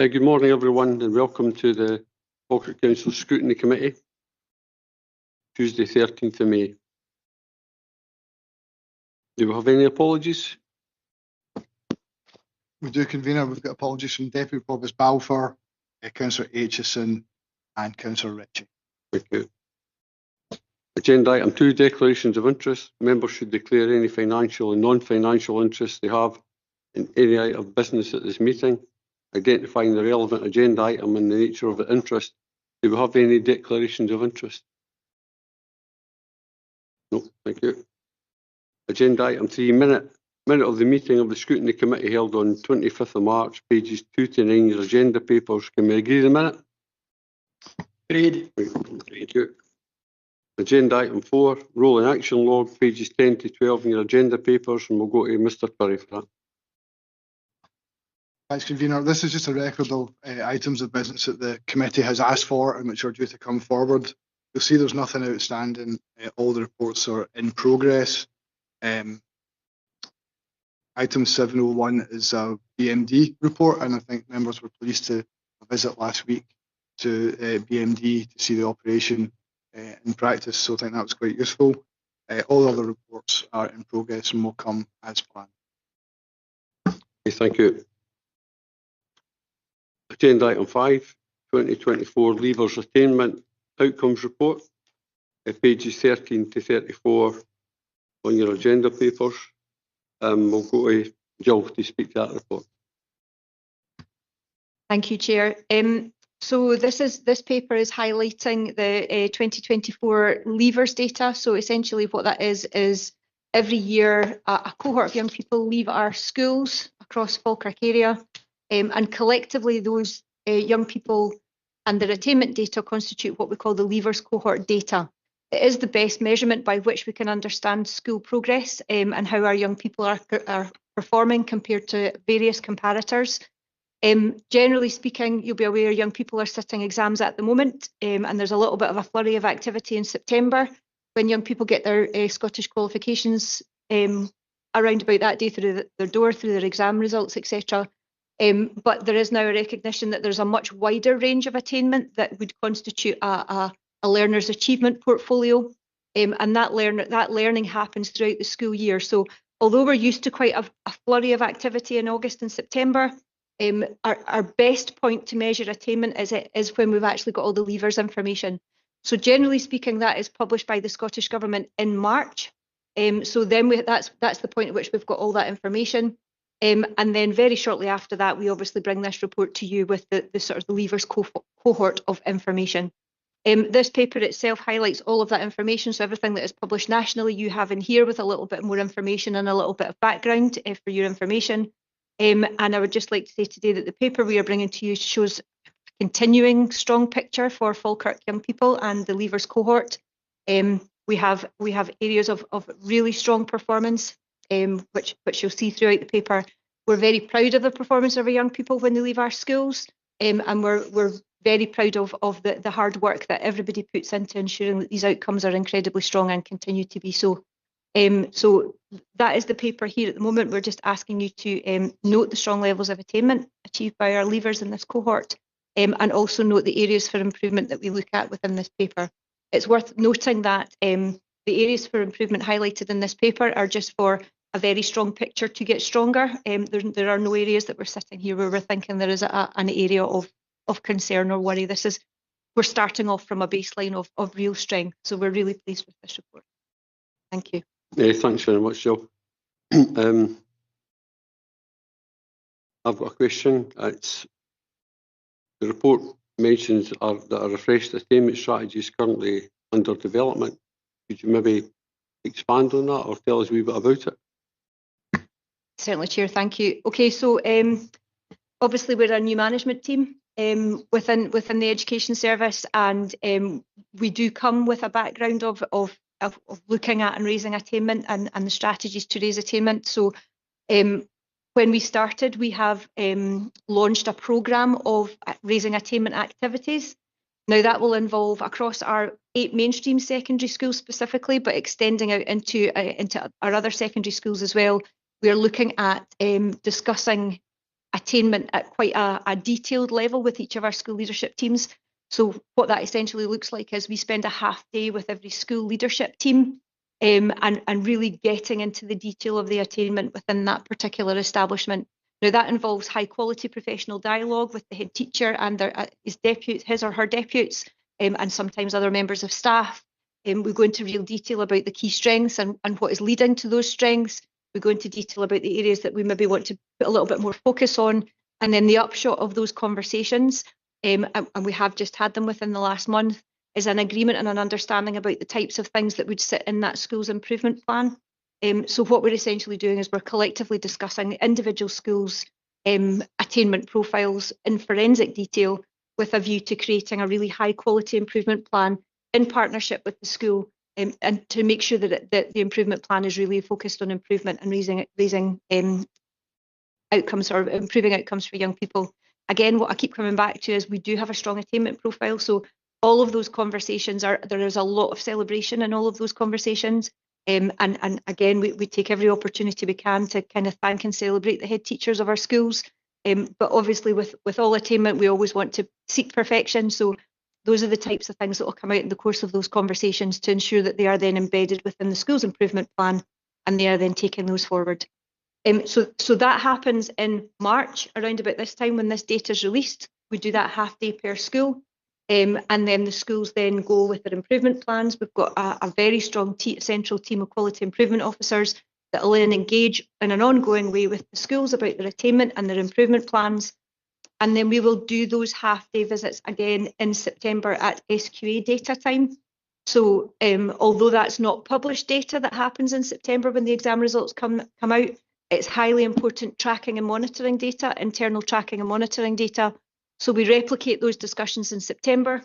Good morning, everyone, and welcome to the Falkirk Council Scrutiny Committee, Tuesday, 13th of May. Do we have any apologies? We do, Convener. We've got apologies from Deputy Provost Balfour, Councillor Aitchison and Councillor Ritchie. Thank you. Agenda item 2, declarations of interest. Members should declare any financial and non-financial interest they have in any item of business at this meeting, identifying the relevant agenda item and the nature of the interest. Do we have any declarations of interest? No, thank you. Agenda item 3, minute of the meeting of the Scrutiny Committee held on 25th of March, pages 2 to 9, your agenda papers. Can we agree the minute? Agreed. Thank you. Agenda item 4, rolling action log, pages 10 to 12 in your agenda papers, and we'll go to Mr. Turry for that. Thanks, Convener. This is just a record of items of business that the committee has asked for and which are due to come forward. You'll see there's nothing outstanding. All the reports are in progress. Item 701 is a BMD report, and I think members were pleased to visit last week to BMD to see the operation in practice, so I think that was quite useful. All other reports are in progress and will come as planned. Okay, thank you. Agenda item 5, 2024 Leavers Attainment Outcomes Report, pages 13 to 34 on your agenda papers. We'll go to Jill to speak to that report. Thank you, Chair. So this paper is highlighting the 2024 Leavers data. So essentially what that is every year a cohort of young people leave our schools across Falkirk area, and collectively those young people and their attainment data constitute what we call the Leavers cohort data. It is the best measurement by which we can understand school progress and how our young people are performing compared to various comparators. Generally speaking, you'll be aware young people are sitting exams at the moment, and there's a little bit of a flurry of activity in September when young people get their Scottish qualifications around about that day through their door, through their exam results, etc. But there is now a recognition that there's a much wider range of attainment that would constitute a learner's achievement portfolio, and that learning happens throughout the school year. So although we're used to quite a flurry of activity in August and September, our best point to measure attainment is when we've actually got all the Leavers information. So generally speaking, that is published by the Scottish Government in March. So then that's the point at which we've got all that information. And then very shortly after that, we obviously bring this report to you with the sort of the Leavers cohort of information. This paper itself highlights all of that information, so everything that is published nationally you have in here with a little bit more information and a little bit of background for your information. And I would just like to say today that the paper we are bringing to you shows a continuing strong picture for Falkirk young people and the Leavers cohort. We have areas of really strong performance, which you'll see throughout the paper. We're very proud of the performance of our young people when they leave our schools, and we're very proud of the hard work that everybody puts into ensuring that these outcomes are incredibly strong and continue to be so. So that is the paper here at the moment. We're just asking you to note the strong levels of attainment achieved by our Leavers in this cohort, and also note the areas for improvement that we look at within this paper. It's worth noting that the areas for improvement highlighted in this paper are just for a very strong picture to get stronger. There are no areas that we're sitting here where we're thinking there is an area of concern or worry. We're starting off from a baseline of real strength, so we're really pleased with this report. Thank you. Thanks very much, Jill. I've got a question. The report mentions that a refreshed attainment strategy is currently under development. Could you maybe expand on that or tell us a wee bit about it? Certainly, Chair. Thank you. Okay, so obviously we're a new management team within the Education Service, and we do come with a background of looking at and raising attainment and the strategies to raise attainment. So when we started, we have launched a programme of raising attainment activities. Now that will involve across our 8 mainstream secondary schools specifically, but extending out into our other secondary schools as well. We are looking at discussing attainment at quite a detailed level with each of our school leadership teams. So what that essentially looks like is we spend a half day with every school leadership team and really getting into the detail of the attainment within that particular establishment. Now that involves high quality professional dialogue with the head teacher and his or her deputies and sometimes other members of staff. We go into real detail about the key strengths and what is leading to those strengths. We go into detail about the areas that we maybe want to put a little bit more focus on. And then the upshot of those conversations, and we have just had them within the last month, is an agreement and an understanding about the types of things that would sit in that school's improvement plan. So what we're essentially doing is we're collectively discussing individual schools' attainment profiles in forensic detail with a view to creating a really high quality improvement plan in partnership with the school and to make sure that the improvement plan is really focused on improvement and raising outcomes or improving outcomes for young people. Again, what I keep coming back to is we do have a strong attainment profile. So all of those conversations there is a lot of celebration in all of those conversations. And again, we take every opportunity we can to kind of thank and celebrate the head teachers of our schools. But obviously with all attainment, we always want to seek perfection. So those are the types of things that will come out in the course of those conversations to ensure that they are then embedded within the school's improvement plan and they are then taking those forward. So that happens in March, around about this time when this data is released. We do that half day per school. And then the schools then go with their improvement plans. We've got a very strong central team of quality improvement officers that will then engage in an ongoing way with the schools about their attainment and their improvement plans. And then we will do those half-day visits again in September at SQA data time. So although that's not published data that happens in September when the exam results come out, it's highly important tracking and monitoring data, internal tracking and monitoring data. So we replicate those discussions in September,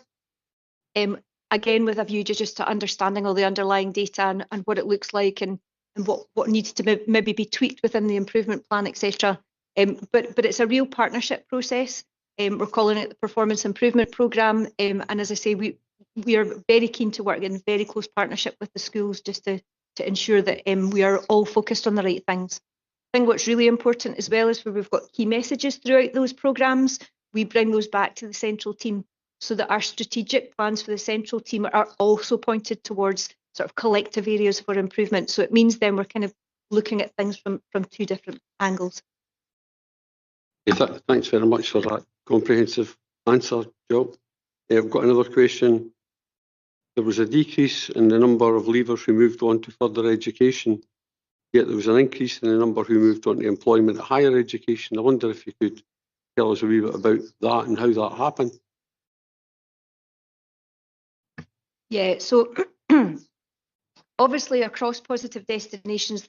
again with a view just to understanding all the underlying data and what it looks like and what needs to maybe be tweaked within the improvement plan, etc. But it's a real partnership process. We're calling it the Performance Improvement Programme. And as I say, we are very keen to work in very close partnership with the schools just to ensure that we are all focused on the right things. I think what's really important as well is where we've got key messages throughout those programmes, we bring those back to the central team so that our strategic plans for the central team are also pointed towards sort of collective areas for improvement. So it means then we're kind of looking at things from two different angles. Thanks very much for that comprehensive answer, Jo. I've got another question. There was a decrease in the number of leavers who moved on to further education, yet there was an increase in the number who moved on to employment at higher education. I wonder if you could tell us a wee bit about that and how that happened. Yeah, so obviously across positive destinations,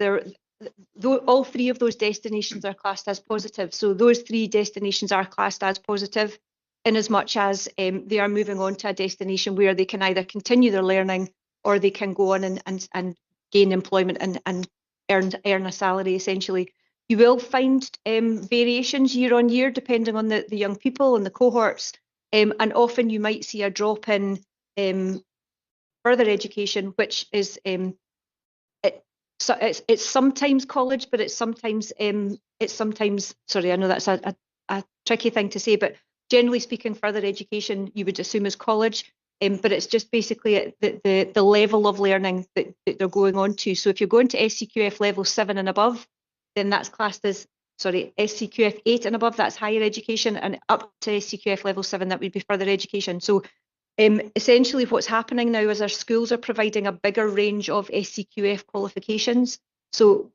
all three of those destinations are classed as positive. So those three destinations are classed as positive in as much as they are moving on to a destination where they can either continue their learning or they can go on and gain employment and earn a salary essentially. You will find variations year on year depending on the young people and the cohorts, and often you might see a drop in further education, which is it's sometimes college, but it's sometimes sorry, I know that's a tricky thing to say, but generally speaking, further education you would assume is college, but it's just basically the level of learning that they're going on to. So if you're going to SCQF level 7 and above, then that's classed as, SCQF 8 and above, that's higher education, and up to SCQF level 7, that would be further education. So essentially what's happening now is our schools are providing a bigger range of SCQF qualifications. So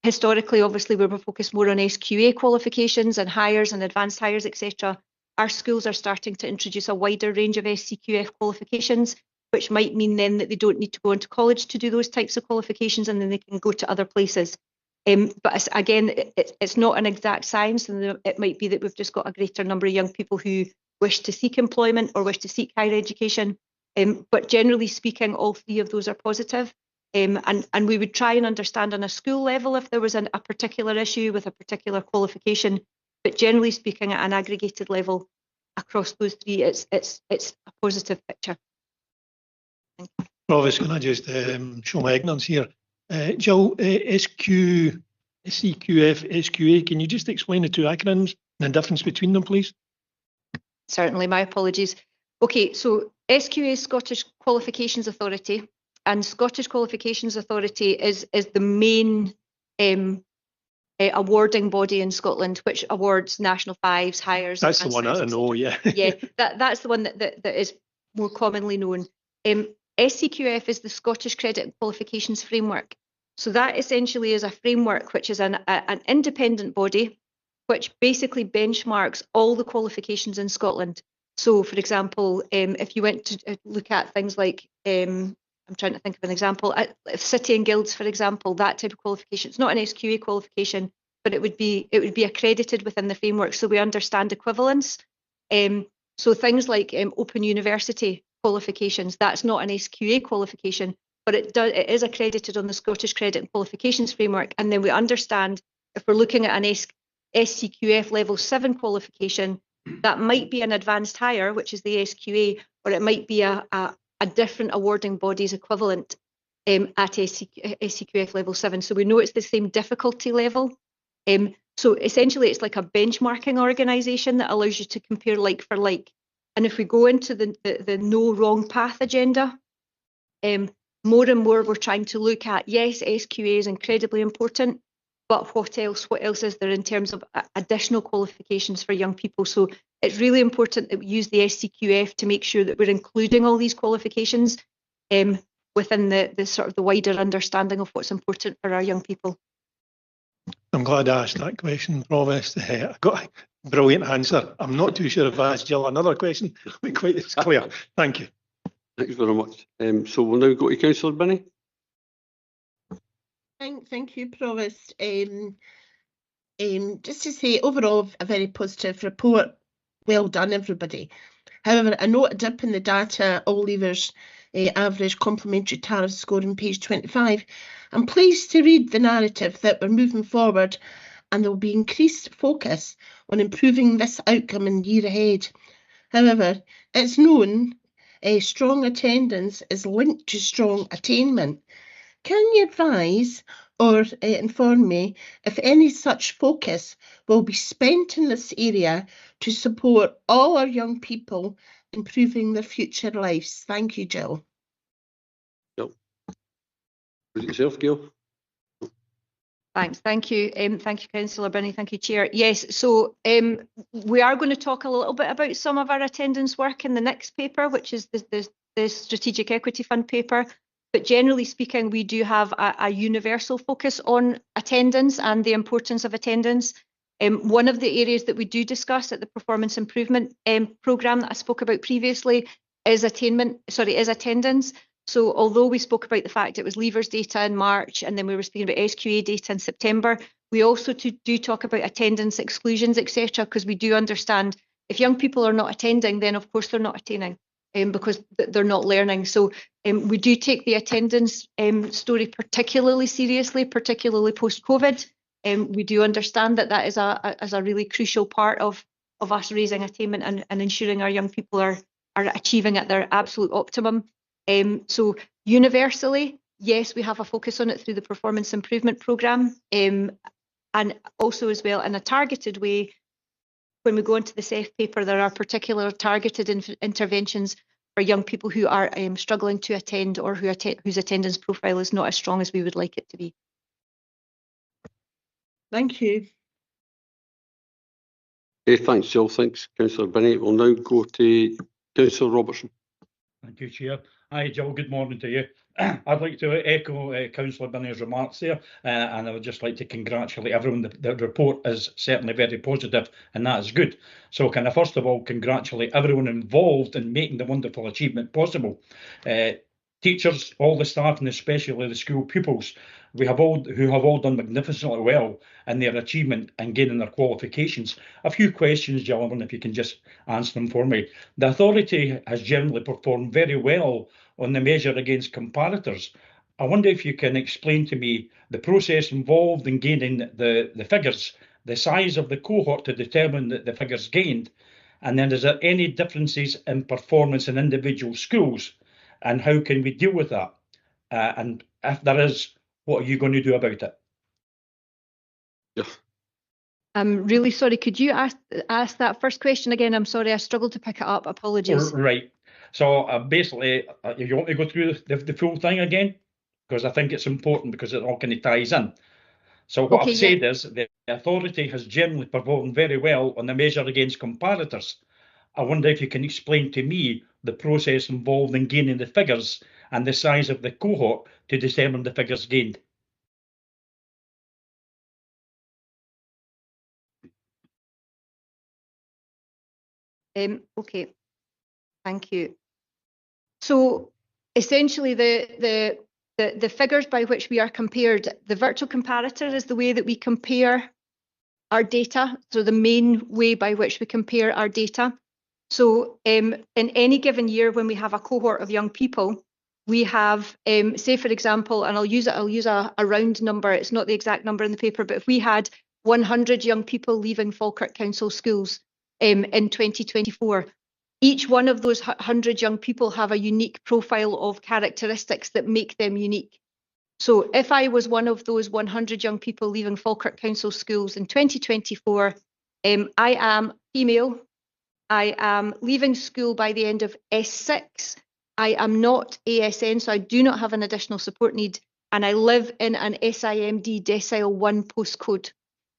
historically, obviously, we were focused more on SQA qualifications and hires and advanced hires, etc. Our schools are starting to introduce a wider range of SCQF qualifications, which might mean then that they don't need to go into college to do those types of qualifications, and then they can go to other places. But again, it's not an exact science, and it might be that we've just got a greater number of young people who wish to seek employment or wish to seek higher education. But generally speaking, all three of those are positive. And we would try and understand on a school level if there was a particular issue with a particular qualification. But generally speaking, at an aggregated level across those three, it's a positive picture. Provost, can I just show my ignorance here? Jill, SQ SCQF, SQA, can you just explain the two acronyms and the difference between them, please? Certainly, my apologies. Okay, so SQA is Scottish Qualifications Authority, and Scottish Qualifications Authority is the main awarding body in Scotland, which awards national fives, hires. That's the one I know, yeah. Yeah, that's the one that is more commonly known. SCQF is the Scottish Credit and Qualifications Framework. So that essentially is a framework which is an independent body which basically benchmarks all the qualifications in Scotland. So, for example, if you went to look at things like, I'm trying to think of an example, City and Guilds, for example, that type of qualification. It's not an SQA qualification, but it would be accredited within the framework, so we understand equivalence. So things like Open University qualifications, that's not an SQA qualification, but it is accredited on the Scottish Credit and Qualifications Framework, and then we understand if we're looking at an SCQF level 7 qualification, that might be an advanced higher, which is the SQA, or it might be a different awarding body's equivalent at SCQF level 7. So we know it's the same difficulty level. So essentially, it's like a benchmarking organisation that allows you to compare like for like. And if we go into the no wrong path agenda, more and more we're trying to look at, yes, SQA is incredibly important, but what else? What else is there in terms of additional qualifications for young people? So it's really important that we use the SCQF to make sure that we're including all these qualifications within the sort of the wider understanding of what's important for our young people. I'm glad I asked that question, Provost. I got a brilliant answer. I'm not too sure if I asked Jill another question. It'll be quite as clear. Thank you. Thanks very much. So we'll now go to Councillor Binney. Thank you, Provost. Just to say, overall, a very positive report. Well done, everybody. However, I note a dip in the data, all leavers average complementary tariff score on page 25. I'm pleased to read the narrative that we're moving forward and there will be increased focus on improving this outcome in the year ahead. However, it's known strong attendance is linked to strong attainment. Can you advise or inform me if any such focus will be spent in this area to support all our young people improving their future lives? Thank you, Jill. Jill. Was it yourself, Gail? Thanks. Thank you. Thank you, Councillor Binney. Thank you, Chair. Yes, so we are going to talk a little bit about some of our attendance work in the next paper, which is the Strategic Equity Fund paper. But generally speaking, we do have a universal focus on attendance and the importance of attendance. One of the areas that we do discuss at the performance improvement programme that I spoke about previously is attendance. So although we spoke about the fact it was leavers data in March and then we were speaking about SQA data in September, we also do talk about attendance exclusions, etc., because we do understand if young people are not attending, then of course they're not attaining because they're not learning. So we do take the attendance story particularly seriously, particularly post-COVID. We do understand that is a really crucial part of us raising attainment and ensuring our young people are achieving at their absolute optimum. So universally, yes, we have a focus on it through the performance improvement programme, and also as well in a targeted way. When we go into the CEF paper, there are particular targeted interventions for young people who are struggling to attend or whose attendance profile is not as strong as we would like it to be. Thank you. Thanks, Jill. Thanks, Councillor Binney. We'll now go to Councillor Robertson. Thank you, Chair. Hi, Jill. Good morning to you. I'd like to echo Councillor Binney's remarks there, and I would just like to congratulate everyone. The report is certainly very positive, and that is good. So can I first of all congratulate everyone involved in making the wonderful achievement possible. Teachers, all the staff, and especially the school pupils, who have all done magnificently well in their achievement and gaining their qualifications. A few questions, Jill, I wonder if you can just answer them for me. The authority has generally performed very well on the measure against comparators. I wonder if you can explain to me the process involved in gaining the figures, the size of the cohort to determine the figures gained, and then is there any differences in performance in individual schools, and how can we deal with that? And if there is, what are you going to do about it? Yeah. I'm really sorry. Could you ask that first question again? I'm sorry, I struggled to pick it up. Apologies. Right. So basically, you want to go through the full thing again? Because I think it's important because it all kind of ties in. So what Okay, I've said is the authority has generally performed very well on the measure against comparators. I wonder if you can explain to me the process involved in gaining the figures and the size of the cohort to determine the figures gained. Okay, thank you. So essentially, the figures by which we are compared, the virtual comparator is the way that we compare our data. So the main way by which we compare our data. So in any given year, when we have a cohort of young people, we have, say for example, and I'll use a round number. It's not the exact number in the paper, but if we had 100 young people leaving Falkirk Council schools in 2024, each one of those 100 young people have a unique profile of characteristics that make them unique. So if I was one of those 100 young people leaving Falkirk Council schools in 2024, I am female, I am leaving school by the end of S6, I am not ASN, so I do not have an additional support need, and I live in an SIMD decile 1 postcode.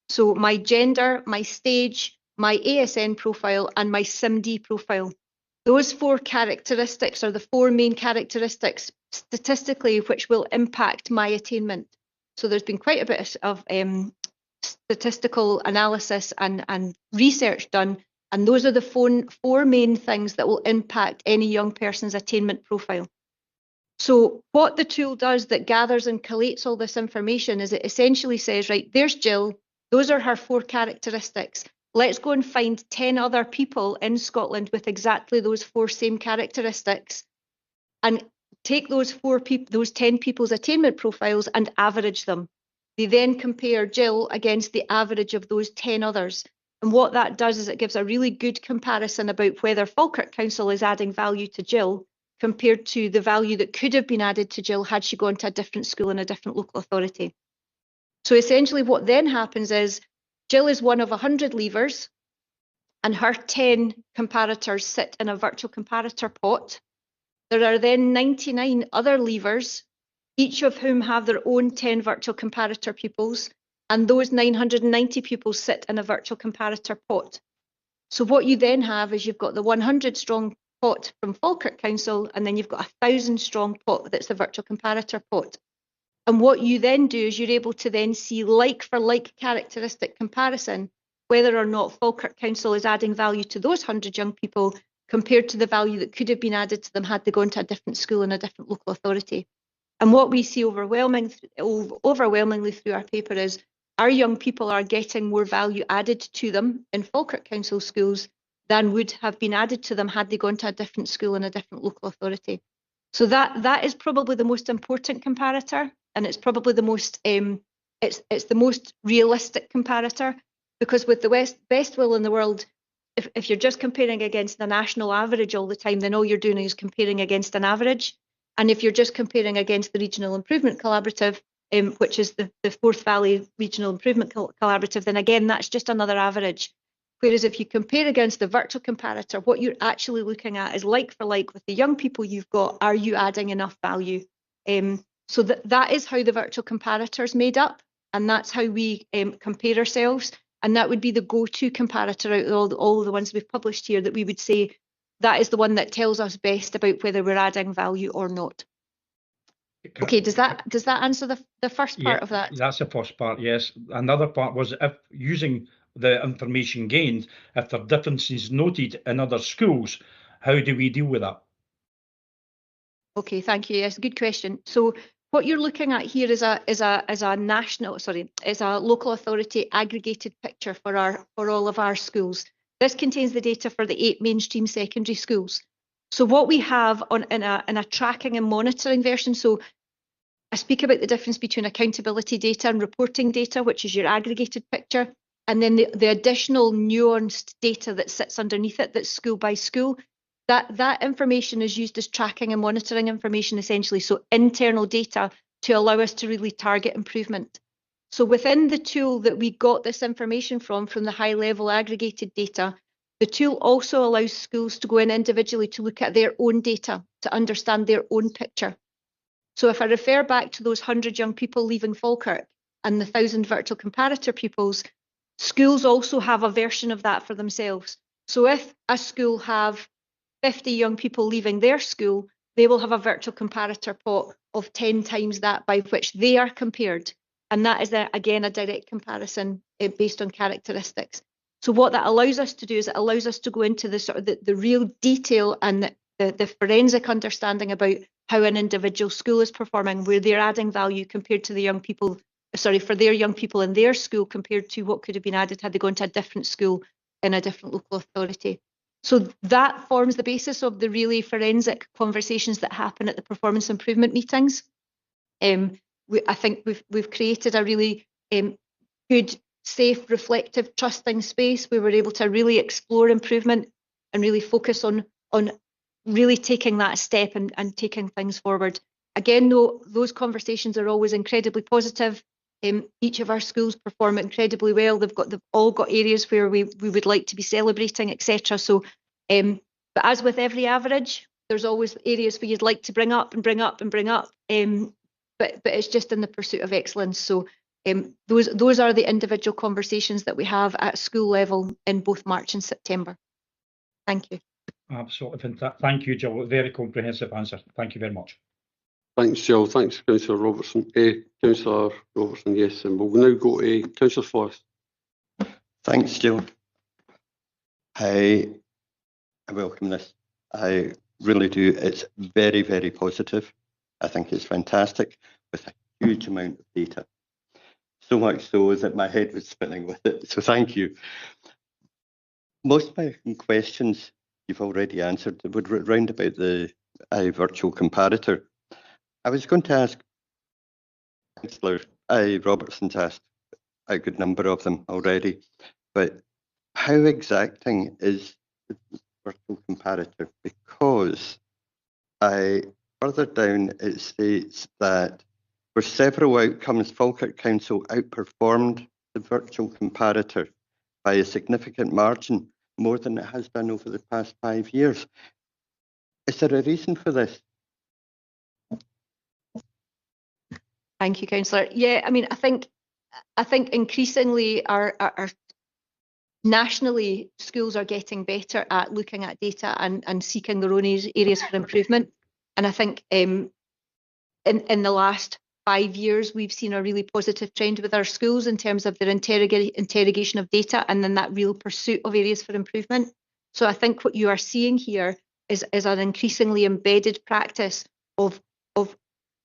So my gender, my stage, my ASN profile, and my SIMD profile. Those 4 characteristics are the 4 main characteristics statistically which will impact my attainment. So there's been quite a bit of statistical analysis and research done, and those are the 4 main things that will impact any young person's attainment profile. So what the tool does that gathers and collates all this information is it essentially says, right, there's Jill, those are her 4 characteristics. Let's go and find 10 other people in Scotland with exactly those 4 same characteristics and take those 10 people's attainment profiles and average them. They then compare Jill against the average of those 10 others. And what that does is it gives a really good comparison about whether Falkirk Council is adding value to Jill compared to the value that could have been added to Jill had she gone to a different school in a different local authority. So essentially what then happens is Jill is one of 100 leavers and her 10 comparators sit in a virtual comparator pot. There are then 99 other leavers, each of whom have their own 10 virtual comparator pupils, and those 990 pupils sit in a virtual comparator pot. So what you then have is you've got the 100 strong pot from Falkirk Council, and then you've got a 1,000 strong pot that's the virtual comparator pot. And what you then do is you're able to then see like for like characteristic comparison, whether or not Falkirk Council is adding value to those 100 young people compared to the value that could have been added to them had they gone to a different school in a different local authority. And what we see overwhelmingly through our paper is our young people are getting more value added to them in Falkirk Council schools than would have been added to them had they gone to a different school in a different local authority. So that is probably the most important comparator, and it's probably the most it's the most realistic comparator, because with the best will in the world, if you're just comparing against the national average all the time, then all you're doing is comparing against an average. And if you're just comparing against the Regional Improvement Collaborative, which is the Forth Valley Regional Improvement Collaborative, then again, that's just another average. Whereas if you compare against the virtual comparator, what you're actually looking at is like for like with the young people you've got, are you adding enough value? So that is how the virtual comparator is made up, and that's how we compare ourselves. And that would be the go-to comparator out of all the ones we've published here, that we would say that is the one that tells us best about whether we're adding value or not. Okay, does that answer the first part of that? That's the first part, yes. Another part was if using the information gained, if there are differences noted in other schools, how do we deal with that? Okay, thank you. Yes, good question. So what you're looking at here is a local authority aggregated picture for all of our schools. This contains the data for the 8 mainstream secondary schools. So what we have in a tracking and monitoring version, so I speak about the difference between accountability data and reporting data, which is your aggregated picture, and then the additional nuanced data that sits underneath it, that's school by school. That information is used as tracking and monitoring information, essentially, so internal data to allow us to really target improvement. So within the tool that we got this information from the high level aggregated data, the tool also allows schools to go in individually to look at their own data, to understand their own picture. So if I refer back to those 100 young people leaving Falkirk and the 1,000 virtual comparator pupils, schools also have a version of that for themselves. So if a school have 50 young people leaving their school, they will have a virtual comparator pot of 10 times that by which they are compared. And that is, again, a direct comparison based on characteristics. So what that allows us to do is it allows us to go into the sort of the real detail and the forensic understanding about how an individual school is performing, where they're adding value compared to the young people, sorry, for their young people in their school compared to what could have been added had they gone to a different school in a different local authority. So that forms the basis of the really forensic conversations that happen at the performance improvement meetings. I think we've created a really good, safe, reflective, trusting space where we're able to really explore improvement and really focus on really taking that step and taking things forward. Again, though, those conversations are always incredibly positive. Each of our schools perform incredibly well. They've all got areas where we would like to be celebrating, etc. So, but as with every average, there's always areas where you'd like to bring up and bring up and bring up. But it's just in the pursuit of excellence. So those are the individual conversations that we have at school level in both March and September. Thank you. Absolutely. Thank you, Jill. Very comprehensive answer. Thank you very much. Thanks, Jill. Thanks, Councillor Robertson. Councillor Robertson, yes. And we'll now go to Councillor Forrest. Thanks, Jill. I welcome this. I really do. It's very, very positive. I think it's fantastic with a huge amount of data. So much so that my head was spinning with it. So thank you. Most of my questions you've already answered would round about the virtual comparator. I was going to ask Councillor Robertson's asked a good number of them already, but how exacting is the virtual comparator? Because further down it states that for several outcomes, Falkirk Council outperformed the virtual comparator by a significant margin, more than it has done over the past 5 years. Is there a reason for this? Thank you, Councillor. Yeah, I mean, I think increasingly our nationally schools are getting better at looking at data and seeking their own areas for improvement. And I think in the last 5 years, we've seen a really positive trend with our schools in terms of their interrogation of data and then that real pursuit of areas for improvement. So I think what you are seeing here is an increasingly embedded practice of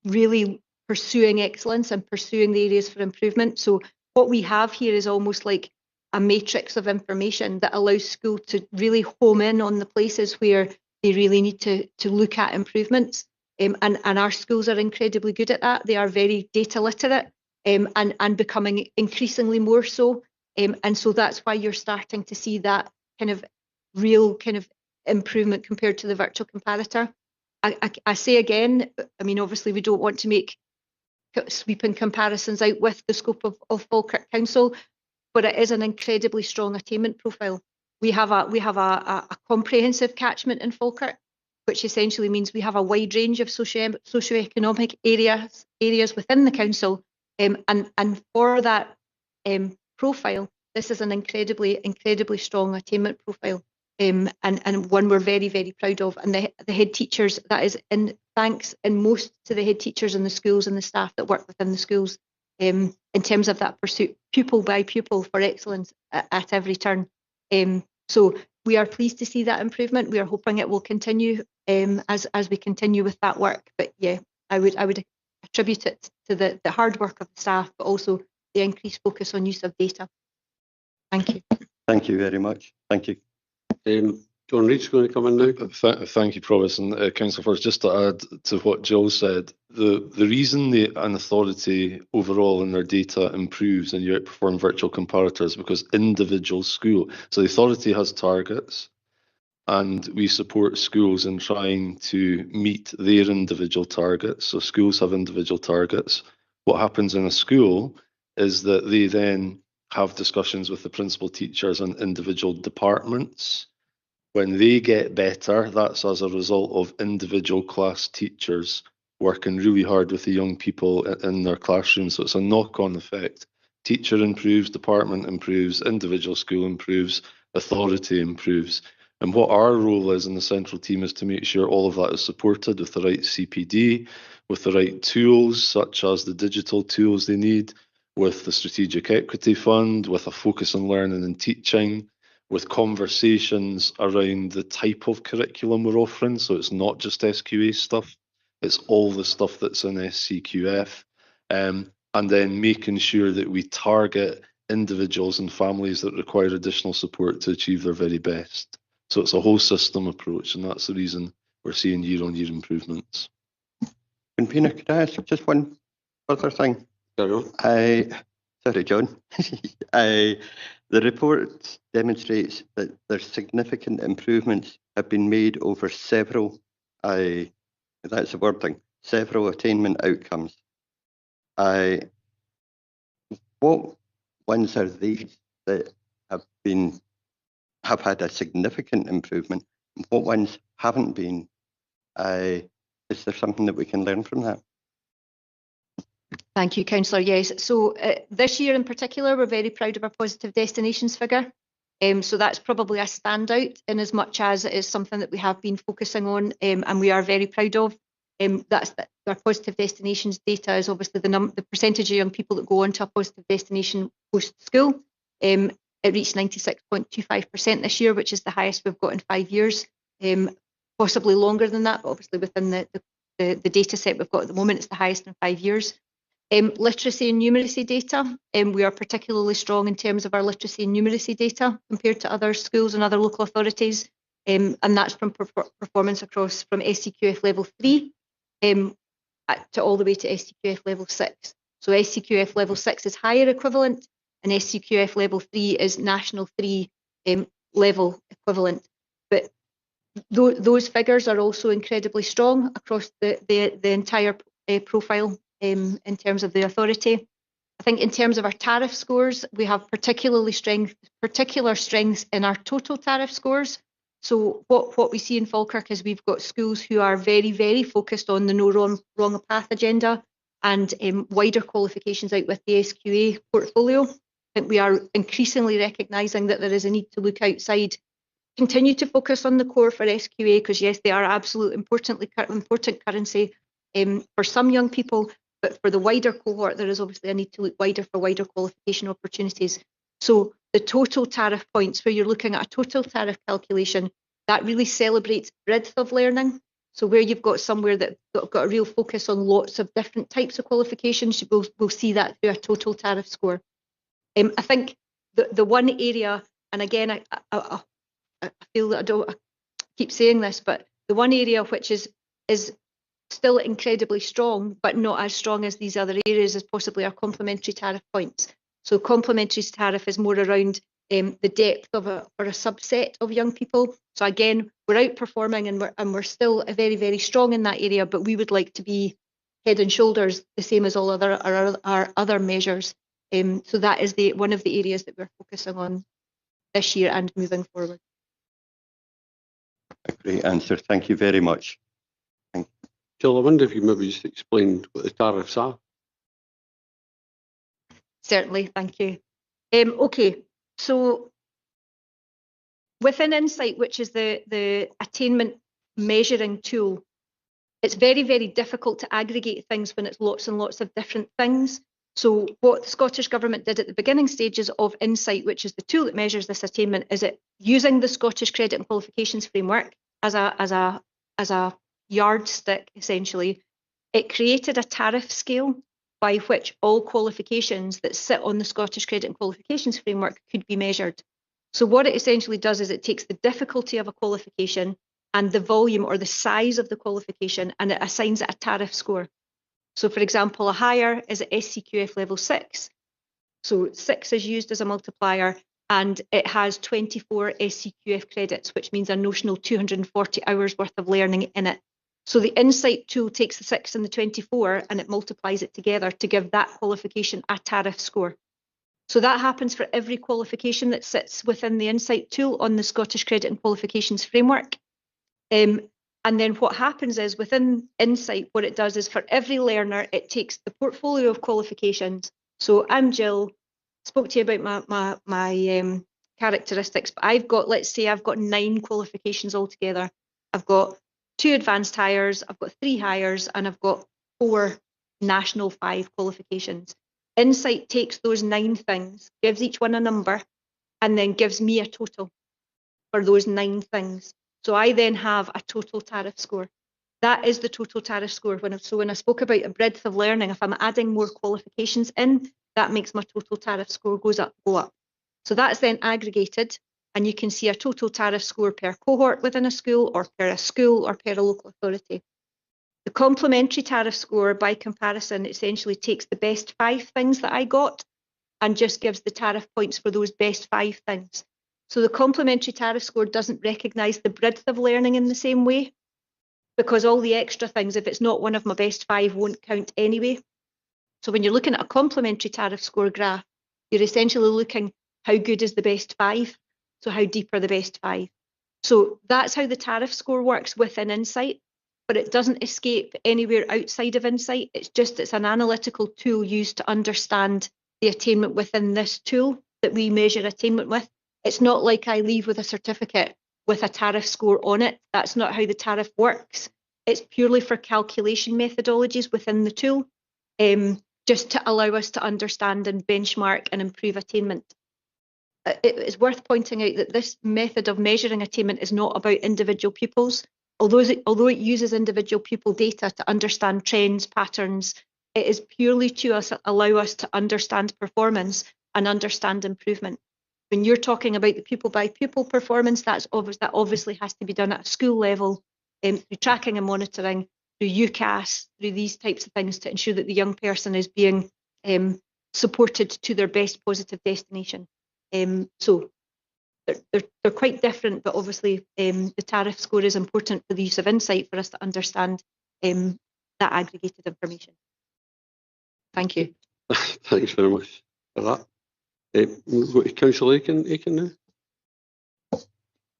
really pursuing excellence and pursuing the areas for improvement. So what we have here is almost like a matrix of information that allows school to really home in on the places where they really need to look at improvements. And our schools are incredibly good at that. They are very data literate and becoming increasingly more so. And so that's why you're starting to see that kind of real kind of improvement compared to the virtual comparator. I say again, I mean, obviously we don't want to make sweeping comparisons out with the scope of Falkirk Council, but it is an incredibly strong attainment profile. We have a comprehensive catchment in Falkirk, which essentially means we have a wide range of socioeconomic areas within the council, and for that profile, this is an incredibly strong attainment profile, and one we're very, very proud of. And the head teachers, that is in thanks in most to the head teachers in the schools and the staff that work within the schools, in terms of that pursuit, pupil by pupil, for excellence at every turn. So we are pleased to see that improvement. We are hoping it will continue as we continue with that work. But yeah, I would attribute it to the hard work of the staff, but also the increased focus on use of data. Thank you. Thank you very much. Thank you. John Reid's going to come in now. Thank you, Provost and Councillor Forrest. Just to add to what Jill said, the reason an authority overall in their data improves and you outperform virtual comparators because individual school. So the authority has targets, and we support schools in trying to meet their individual targets. So schools have individual targets. What happens in a school is that they then have discussions with the principal teachers and individual departments. When they get better, that's as a result of individual class teachers working really hard with the young people in their classrooms. So it's a knock-on effect. Teacher improves, department improves, individual school improves, authority improves. And what our role is in the central team is to make sure all of that is supported with the right CPD, with the right tools, such as the digital tools they need, with the Strategic Equity Fund, with a focus on learning and teaching, with conversations around the type of curriculum we're offering. So it's not just SQA stuff, it's all the stuff that's in SCQF. And then making sure that we target individuals and families that require additional support to achieve their very best. So it's a whole system approach, and that's the reason we're seeing year-on-year improvements. And Pina, could I ask just one further thing? Sorry, John. The report demonstrates that there's significant improvements have been made over several, that's the word thing, several attainment outcomes. What ones are these that have had a significant improvement? What ones haven't been? Is there something that we can learn from that? Thank you, Councillor. Yes, so this year in particular, we're very proud of our positive destinations figure. So that's probably a standout in as much as it is something that we have been focusing on and we are very proud of. Our positive destinations data is obviously the percentage of young people that go on to a positive destination post-school. It reached 96.25% this year, which is the highest we've got in 5 years. Possibly longer than that, but obviously within the data set we've got at the moment, it's the highest in 5 years. Literacy and numeracy data, we are particularly strong in terms of our literacy and numeracy data compared to other schools and other local authorities, and that's from performance across from SCQF level 3 to all the way to SCQF level 6. So SCQF level 6 is higher equivalent and SCQF level 3 is national 3 level equivalent. But those figures are also incredibly strong across the entire profile in terms of the authority. I think in terms of our tariff scores, we have particular strengths in our total tariff scores. So what we see in Falkirk is we've got schools who are very, very focused on the no wrong path agenda and wider qualifications out with the SQA portfolio. I think we are increasingly recognising that there is a need to look outside, continue to focus on the core for SQA, because yes, they are absolutely important currency for some young people, but for the wider cohort, there is obviously a need to look wider for wider qualification opportunities. So the total tariff points, where you're looking at a total tariff calculation, that really celebrates breadth of learning. So where you've got somewhere that got a real focus on lots of different types of qualifications, we'll see that through a total tariff score. I think the one area, and again, I feel that I keep saying this, but the one area which is still incredibly strong, but not as strong as these other areas, is possibly our complementary tariff points. So complementary tariff is more around the depth of for a subset of young people. So again, we're outperforming and we're still very, very strong in that area, but we would like to be head and shoulders the same as all our other measures. So that is one of the areas that we're focusing on this year and moving forward. A great answer. Thank you very much. Jill, I wonder if you maybe just explained what the tariffs are. Certainly, thank you. Okay, so within Insight, which is the attainment measuring tool, it's very, very difficult to aggregate things when it's lots and lots of different things. So what the Scottish Government did at the beginning stages of Insight, which is the tool that measures this attainment, is it using the Scottish Credit and Qualifications Framework as a yardstick, essentially. It created a tariff scale by which all qualifications that sit on the Scottish Credit and Qualifications Framework could be measured. So what it essentially does is it takes the difficulty of a qualification and the volume or the size of the qualification, and it assigns it a tariff score. So for example, a higher is at SCQF level 6. So 6 is used as a multiplier, and it has 24 SCQF credits, which means a notional 240 hours worth of learning in it. So the insight tool takes the 6 and the 24 and it multiplies it together to give that qualification a tariff score. So that happens for every qualification that sits within the insight tool on the Scottish Credit and Qualifications Framework. And then what happens is within insight, what it does is for every learner, it takes the portfolio of qualifications. So I'm Jill, spoke to you about my characteristics, but I've got, let's say I've got 9 qualifications altogether. I've got 2 advanced hires, I've got 3 hires, and I've got 4 national 5 qualifications. Insight takes those 9 things, gives each one a number, and then gives me a total for those 9 things. So I then have a total tariff score. That is the total tariff score. When I spoke about a breadth of learning, if I'm adding more qualifications in, that makes my total tariff score go up. So that's then aggregated, and you can see a total tariff score per cohort within a school or per a local authority. The complementary tariff score, by comparison, essentially takes the best 5 things that I got and just gives the tariff points for those best 5 things. So the complementary tariff score doesn't recognise the breadth of learning in the same way, because all the extra things, if it's not one of my best 5, won't count anyway. So when you're looking at a complementary tariff score graph, you're essentially looking how good is the best 5, so how deep are the best 5. So that's how the tariff score works within Insight, but it doesn't escape anywhere outside of Insight. It's an analytical tool used to understand the attainment within this tool that we measure attainment with. It's not like I leave with a certificate with a tariff score on it. That's not how the tariff works. It's purely for calculation methodologies within the tool, just to allow us to understand and benchmark and improve attainment. It's worth pointing out that this method of measuring attainment is not about individual pupils. Although it uses individual pupil data to understand trends, patterns, it is purely to allow us to understand performance and understand improvement. When you're talking about the pupil by pupil performance, that obviously has to be done at a school level, through tracking and monitoring, through UCAS, through these types of things to ensure that the young person is being supported to their best positive destination. So they're quite different, but obviously the tariff score is important for the use of Insight for us to understand that aggregated information. Thank you. Thanks very much for that. We'll go to Councillor Aiken now.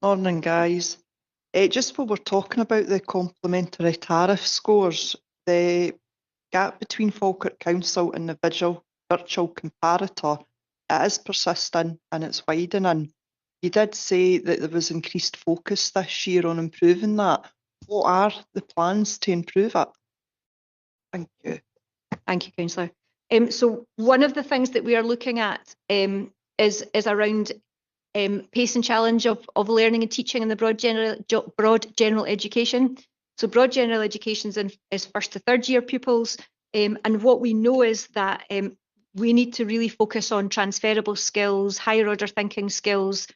Morning, guys. Just while we're talking about the complementary tariff scores, the gap between Falkirk Council and the virtual comparator, it is persisting and it's widening. You did say that there was increased focus this year on improving that. What are the plans to improve it? Thank you. Thank you, Councillor. So one of the things that we are looking at is around pace and challenge of learning and teaching in the broad general education. So broad general education is 1st to 3rd year pupils, and what we know is that we need to really focus on transferable skills, higher order thinking skills,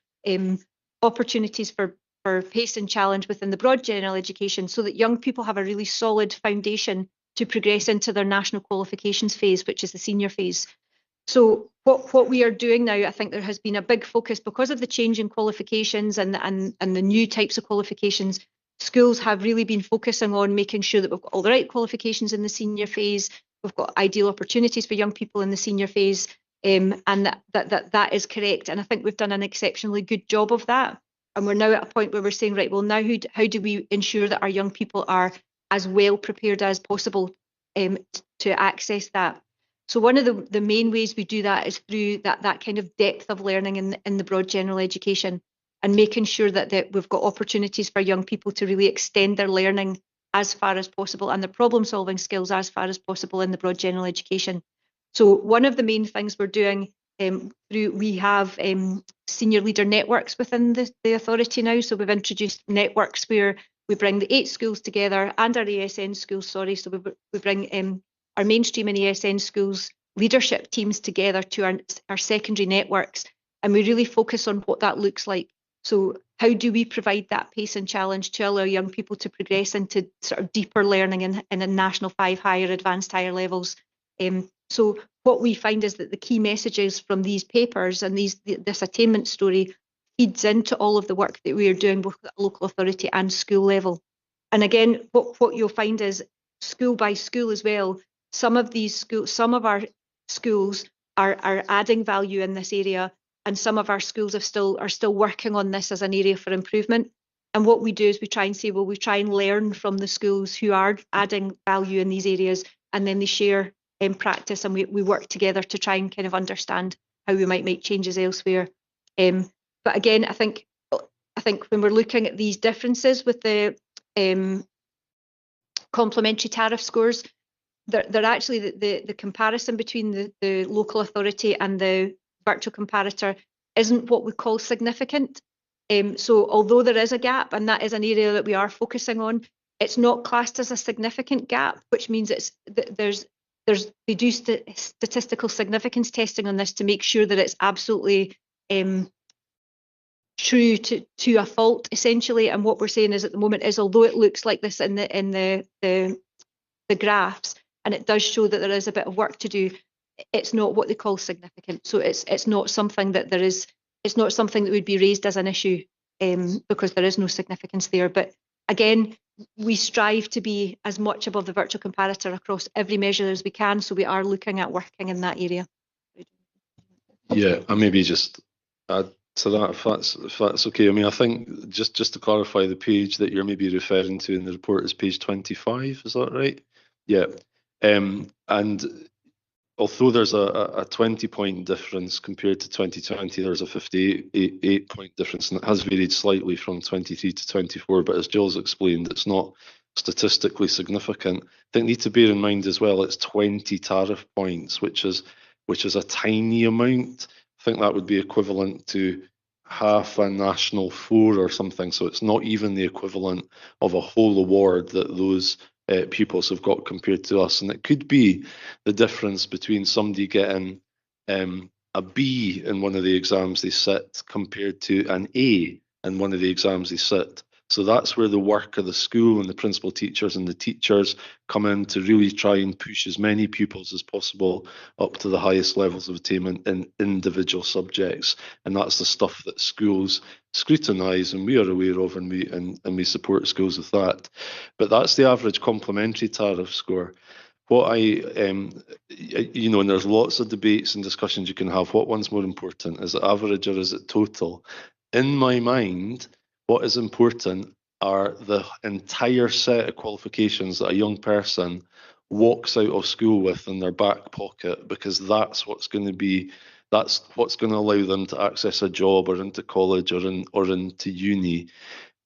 opportunities for pace and challenge within the broad general education, so that young people have a really solid foundation to progress into their national qualifications phase, which is the senior phase. So what we are doing now, I think there has been a big focus because of the change in qualifications and the new types of qualifications. Schools have really been focusing on making sure that we've got all the right qualifications in the senior phase, we've got ideal opportunities for young people in the senior phase, and that is correct. And I think we've done an exceptionally good job of that. And we're now at a point where we're saying, right, well, now how do we ensure that our young people are as well prepared as possible to access that? So one of the main ways we do that is through that kind of depth of learning in the broad general education, and making sure that we've got opportunities for young people to really extend their learning as far as possible and their problem solving skills as far as possible in the broad general education. So one of the main things we're doing we have senior leader networks within the authority now. So we've introduced networks where we bring the 8 schools together and our ASN schools, so we bring our mainstream and ASN schools leadership teams together to our secondary networks, and we really focus on what that looks like. So how do we provide that pace and challenge to allow young people to progress into sort of deeper learning in a national 5 higher, advanced higher levels? So what we find is that the key messages from these papers and this attainment story feeds into all of the work that we are doing both at local authority and school level. And again, what you'll find is school by school as well. Some of our schools are adding value in this area, and some of our schools are still working on this as an area for improvement. And what we do is we try and say, well, we try and learn from the schools who are adding value in these areas, and then they share in practice, and we work together to try and kind of understand how we might make changes elsewhere. But again, I think when we're looking at these differences with the complementary tariff scores, they're actually the comparison between the local authority and the virtual comparator isn't what we call significant. So although there is a gap, and that is an area that we are focusing on, it's not classed as a significant gap, which means they do statistical significance testing on this to make sure that it's absolutely true to a fault, essentially. And what we're saying is at the moment is, although it looks like this in the graphs, and it does show that there is a bit of work to do, it's not what they call significant. So it's not something that it's not something that would be raised as an issue because there is no significance there. But again, we strive to be as much above the virtual comparator across every measure as we can. So we are looking at working in that area. Yeah, and maybe just add to that if that's okay. I mean, I think just to clarify, the page that you're maybe referring to in the report is page 25. Is that right? Yeah. And although there's a 20-point difference compared to 2020, there's a 58-point difference, and it has varied slightly from 23 to 24. But as Jill's explained, it's not statistically significant. I think need to bear in mind as well, it's 20 tariff points, which is a tiny amount. I think that would be equivalent to half a national 4 or something. So it's not even the equivalent of a whole award that those pupils have got compared to us. And it could be the difference between somebody getting a B in one of the exams they sit compared to an A in one of the exams they sit. So that's where the work of the school and the principal teachers and the teachers come in to really try and push as many pupils as possible up to the highest levels of attainment in individual subjects. And that's the stuff that schools scrutinise, and we are aware of, and we support schools with that. But that's the average complementary tariff score. What and there's lots of debates and discussions you can have. What one's more important? Is it average or is it total? In my mind, what is important are the entire set of qualifications that a young person walks out of school with in their back pocket, because that's what's going to allow them to access a job or into college or into uni,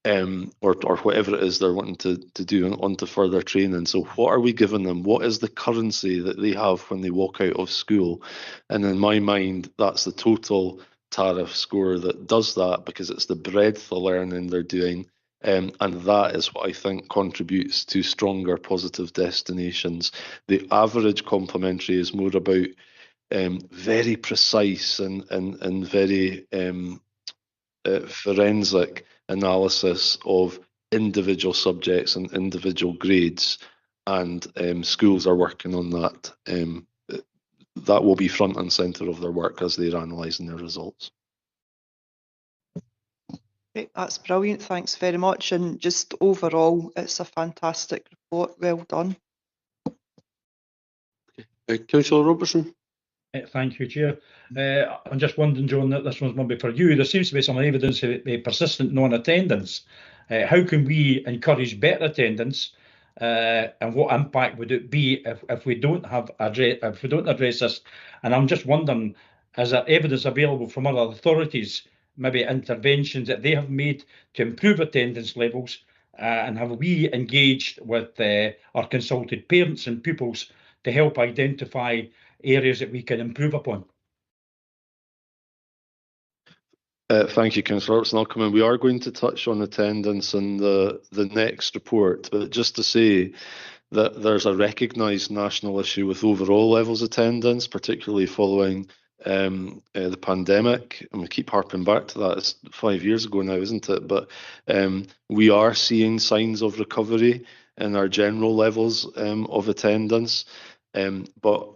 or whatever it is they're wanting to do onto further training. So what are we giving them? What is the currency that they have when they walk out of school? And in my mind, that's the total tariff score that does that, because it's the breadth of learning they're doing, and that is what I think contributes to stronger positive destinations. The average complementary is more about very precise and very forensic analysis of individual subjects and individual grades, and schools are working on that. That will be front and centre of their work as they're analysing their results. Great, that's brilliant. Thanks very much. And just overall, it's a fantastic report. Well done. Councillor Robertson. Thank you, Chair. I'm just wondering, John, that this one's maybe for you. There seems to be some evidence of persistent non-attendance. How can we encourage better attendance, and what impact would it be if we don't address this? And I'm just wondering, is there evidence available from other authorities, maybe interventions that they have made to improve attendance levels, and have we engaged with or consulted parents and pupils to help identify areas that we can improve upon? Thank you, Councillor Robertson. I'll come in. We are going to touch on attendance in the next report, but just to say that there's a recognised national issue with overall levels of attendance, particularly following the pandemic, and we keep harping back to that. It's 5 years ago now, isn't it? But we are seeing signs of recovery in our general levels of attendance, but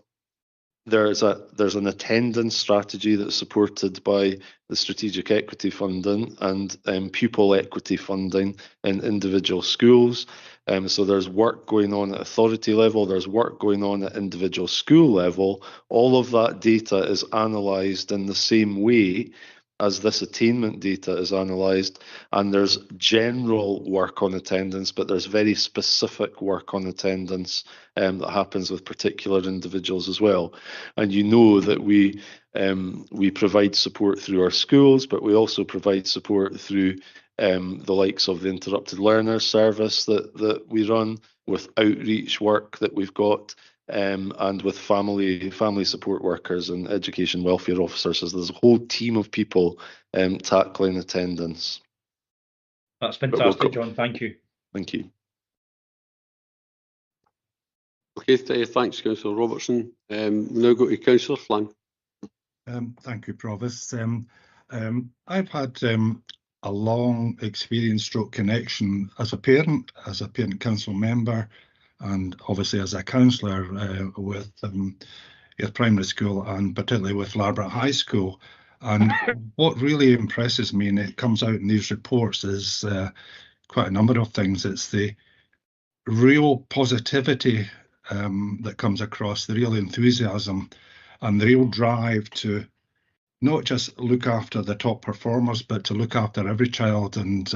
there's an attendance strategy that's supported by the strategic equity funding and pupil equity funding in individual schools. So there's work going on at authority level, there's work going on at individual school level. All of that data is analysed in the same way as this attainment data is analysed, and there's general work on attendance, but there's very specific work on attendance that happens with particular individuals as well. And you know that we provide support through our schools, but we also provide support through the likes of the Interrupted Learners Service that we run, with outreach work that we've got, and with family support workers and education welfare officers. So there's a whole team of people tackling attendance. That's fantastic, John. Thank you. Thank you. Okay, thanks, Councillor Robertson. We'll now go to Councillor Flynn. Thank you, Provost. I've had a long experience stroke connection as a parent council member, and obviously as a councillor with your primary school and particularly with Larbert High School. And what really impresses me, and it comes out in these reports, is quite a number of things. It's the real positivity that comes across, the real enthusiasm and the real drive to not just look after the top performers, but to look after every child and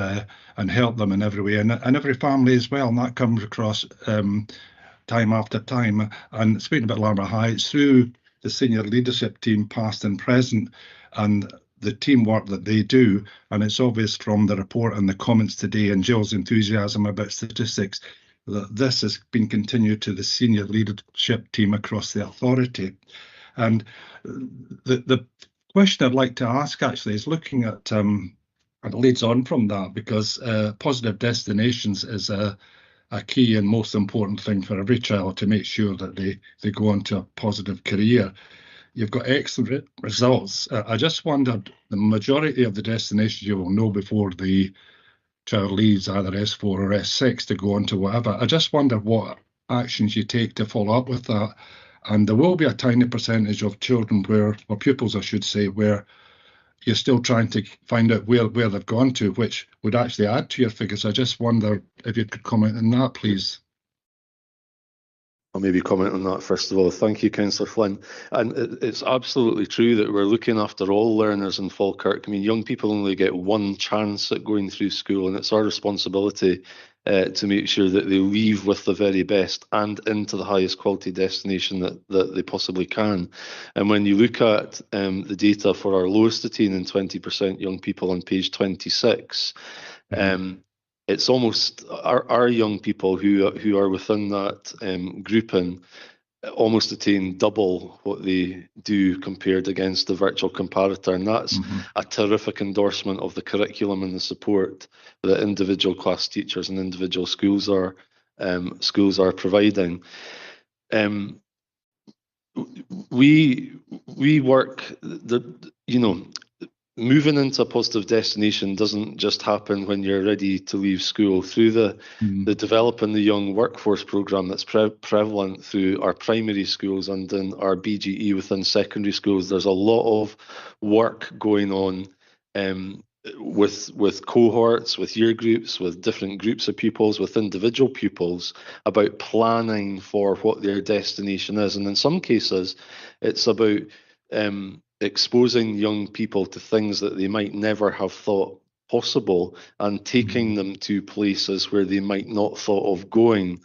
help them in every way, and every family as well. And that comes across time after time. And speaking about Larbert High, it's through the senior leadership team, past and present, and the teamwork that they do. And it's obvious from the report and the comments today and Jill's enthusiasm about statistics that this has been continued to the senior leadership team across the authority. And the question I'd like to ask actually is looking at, and it leads on from that, because positive destinations is a key and most important thing for every child to make sure that they go on to a positive career. You've got excellent results. I just wondered, the majority of the destinations you will know before the child leaves either S4 or S6 to go on to whatever. I just wonder what actions you take to follow up with that. And there will be a tiny percentage of children or pupils, I should say, where you're still trying to find out where they've gone to, which would actually add to your figures. I just wonder if you could comment on that, please. I'll maybe comment on that first of all. Thank you, Councillor Flynn. And it's absolutely true that we're looking after all learners in Falkirk. I mean, young people only get one chance at going through school, and it's our responsibility to make sure that they leave with the very best and into the highest quality destination that they possibly can. And when you look at the data for our lowest attaining 20% young people on page 26, it's almost our young people who are within that grouping almost attain double what they do compared against the virtual comparator, and that's a terrific endorsement of the curriculum and the support that individual class teachers and individual schools are providing. We work moving into a positive destination doesn't just happen when you're ready to leave school. Through the Developing the Young Workforce programme that's prevalent through our primary schools and in our BGE within secondary schools, there's a lot of work going on with cohorts, with year groups, with different groups of pupils, with individual pupils, about planning for what their destination is. And in some cases, it's about exposing young people to things that they might never have thought possible and taking them to places where they might not thought of going.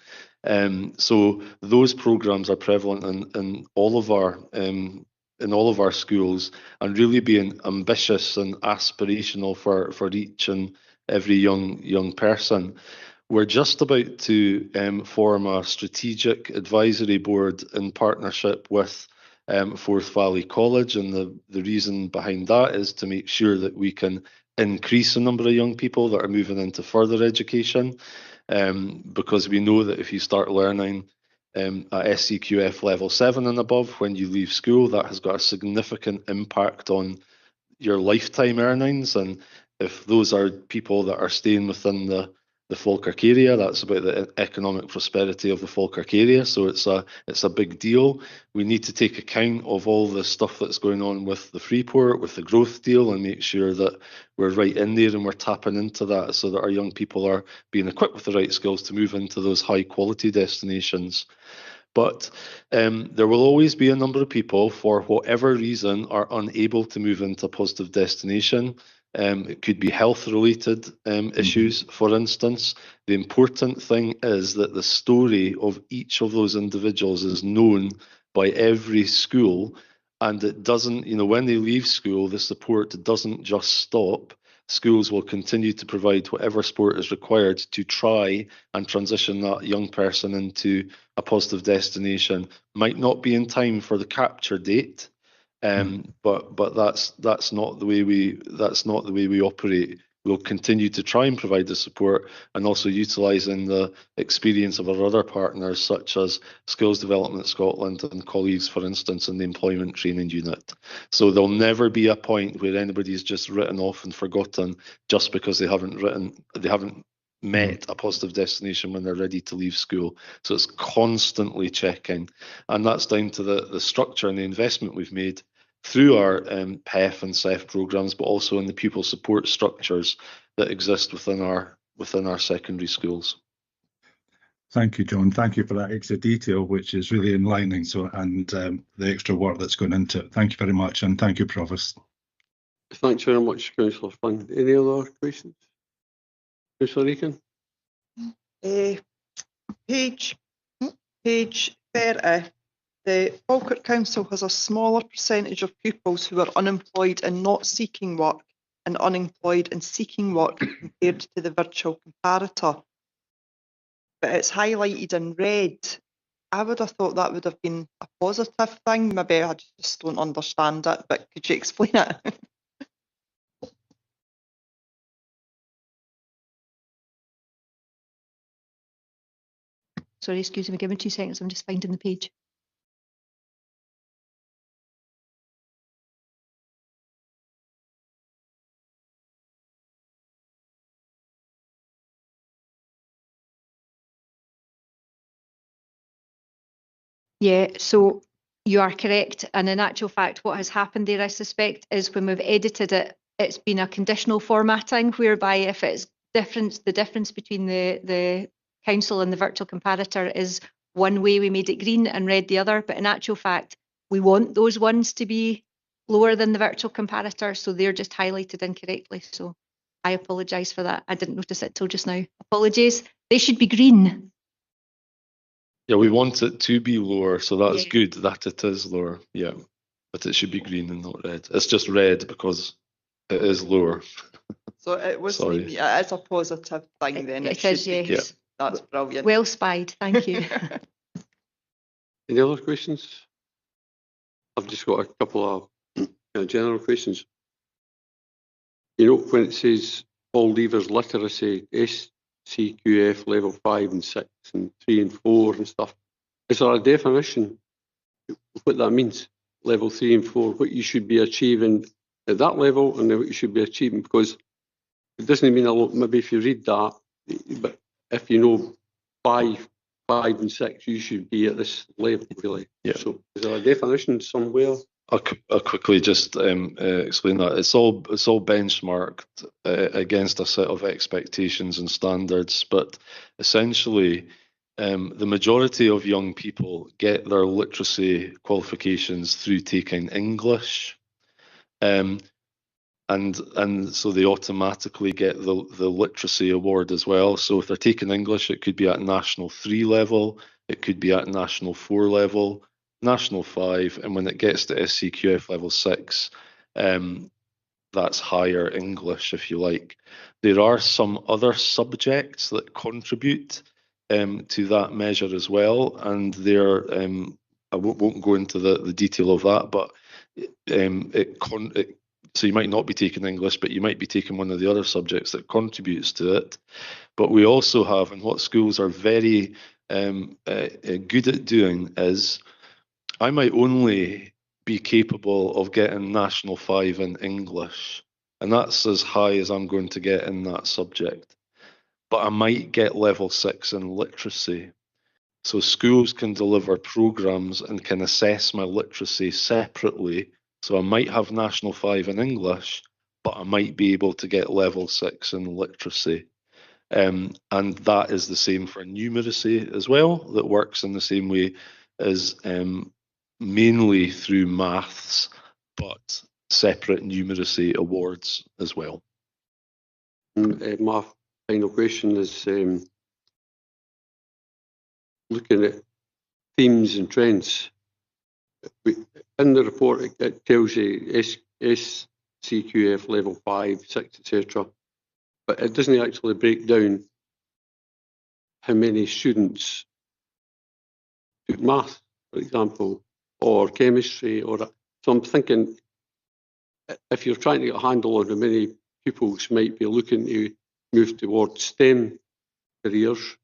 So those programs are prevalent in all of our schools, and really being ambitious and aspirational for each and every young person. We're just about to form a strategic advisory board in partnership with Forth Valley College, and the reason behind that is to make sure that we can increase the number of young people that are moving into further education, because we know that if you start learning at SCQF level 7 and above when you leave school, that has got a significant impact on your lifetime earnings. And if those are people that are staying within the the Falkirk area. That's about the economic prosperity of the Falkirk area. So it's a big deal. We need to take account of all the stuff that's going on with the Freeport, with the growth deal, and make sure that we're right in there and we're tapping into that so that our young people are being equipped with the right skills to move into those high quality destinations. But there will always be a number of people, for whatever reason, are unable to move into a positive destination. It could be health-related issues, for instance. The important thing is that the story of each of those individuals is known by every school, and it doesn't, when they leave school, the support doesn't just stop. Schools will continue to provide whatever support is required to try and transition that young person into a positive destination. Might not be in time for the capture date, but that's not the way we operate. We'll continue to try and provide the support, and also utilising the experience of our other partners, such as Skills Development Scotland and colleagues, for instance, in the Employment Training Unit. So there'll never be a point where anybody's just written off and forgotten just because they haven't met a positive destination when they're ready to leave school. So it's constantly checking, and that's down to the structure and the investment we've made through our PEF and CEF programmes, but also in the pupil support structures that exist within our secondary schools. Thank you, John. Thank you for that extra detail, which is really enlightening. And the extra work that's gone into it. Thank you very much, and thank you, Provost. Thanks very much, Councillor Flynn. Any other questions? Councillor Aiken? Page 30. The Falkirk Council has a smaller percentage of pupils who are unemployed and not seeking work, and unemployed and seeking work compared to the virtual comparator. But it's highlighted in red. I would have thought that would have been a positive thing. Maybe I just don't understand it, but could you explain it? Sorry, excuse me, give me 2 seconds. I'm just finding the page. Yeah, so you are correct. And in actual fact, what has happened there, I suspect, is when we've edited it, it's been a conditional formatting whereby if it's different, the difference between the council and the virtual comparator is one way, we made it green and red the other. But in actual fact, we want those ones to be lower than the virtual comparator. So they're just highlighted incorrectly. So I apologise for that. I didn't notice it till just now. Apologies. They should be green. Yeah, we want it to be lower, so that's Yeah. good that it is lower. Yeah, but it should be green and not red. It's just red because it is lower. So it was. Sorry. It is a positive thing then. It is, should be. yes. That's brilliant. Well spied. Thank you. Any other questions? I've just got a couple of general questions. When it says all leavers literacy, SCQF level 5 and 6 and 3 and 4 and stuff, is there a definition of what that means? Level 3 and 4, what you should be achieving at that level and then what you should be achieving, because it doesn't mean a lot. Maybe if you read that, but if you know 5 and 6, you should be at this level, really. Yeah. So is there a definition somewhere? I'll quickly just explain that. It's all benchmarked against a set of expectations and standards, but essentially the majority of young people get their literacy qualifications through taking English, and so they automatically get the literacy award as well. So if they're taking English, it could be at National 3 level, it could be at National 4 level, National 5, and when it gets to SCQF level 6, that's higher English, if you like. There are some other subjects that contribute to that measure as well, and I won't go into the detail of that, but so you might not be taking English, but you might be taking one of the other subjects that contributes to it. But we also have, and what schools are very good at doing is, I might only be capable of getting National 5 in English, and that's as high as I'm going to get in that subject. but I might get level 6 in literacy. So schools can deliver programs and can assess my literacy separately. So I might have National 5 in English, but I might be able to get level 6 in literacy. And that is the same for numeracy as well, that works in the same way as mainly through maths, but separate numeracy awards as well. My final question is looking at themes and trends. In the report, it tells you SCQF level 5, 6, etc. But it doesn't actually break down how many students took maths, for example, or chemistry, or so I'm thinking if you're trying to get a handle on how many pupils might be looking to move towards STEM careers,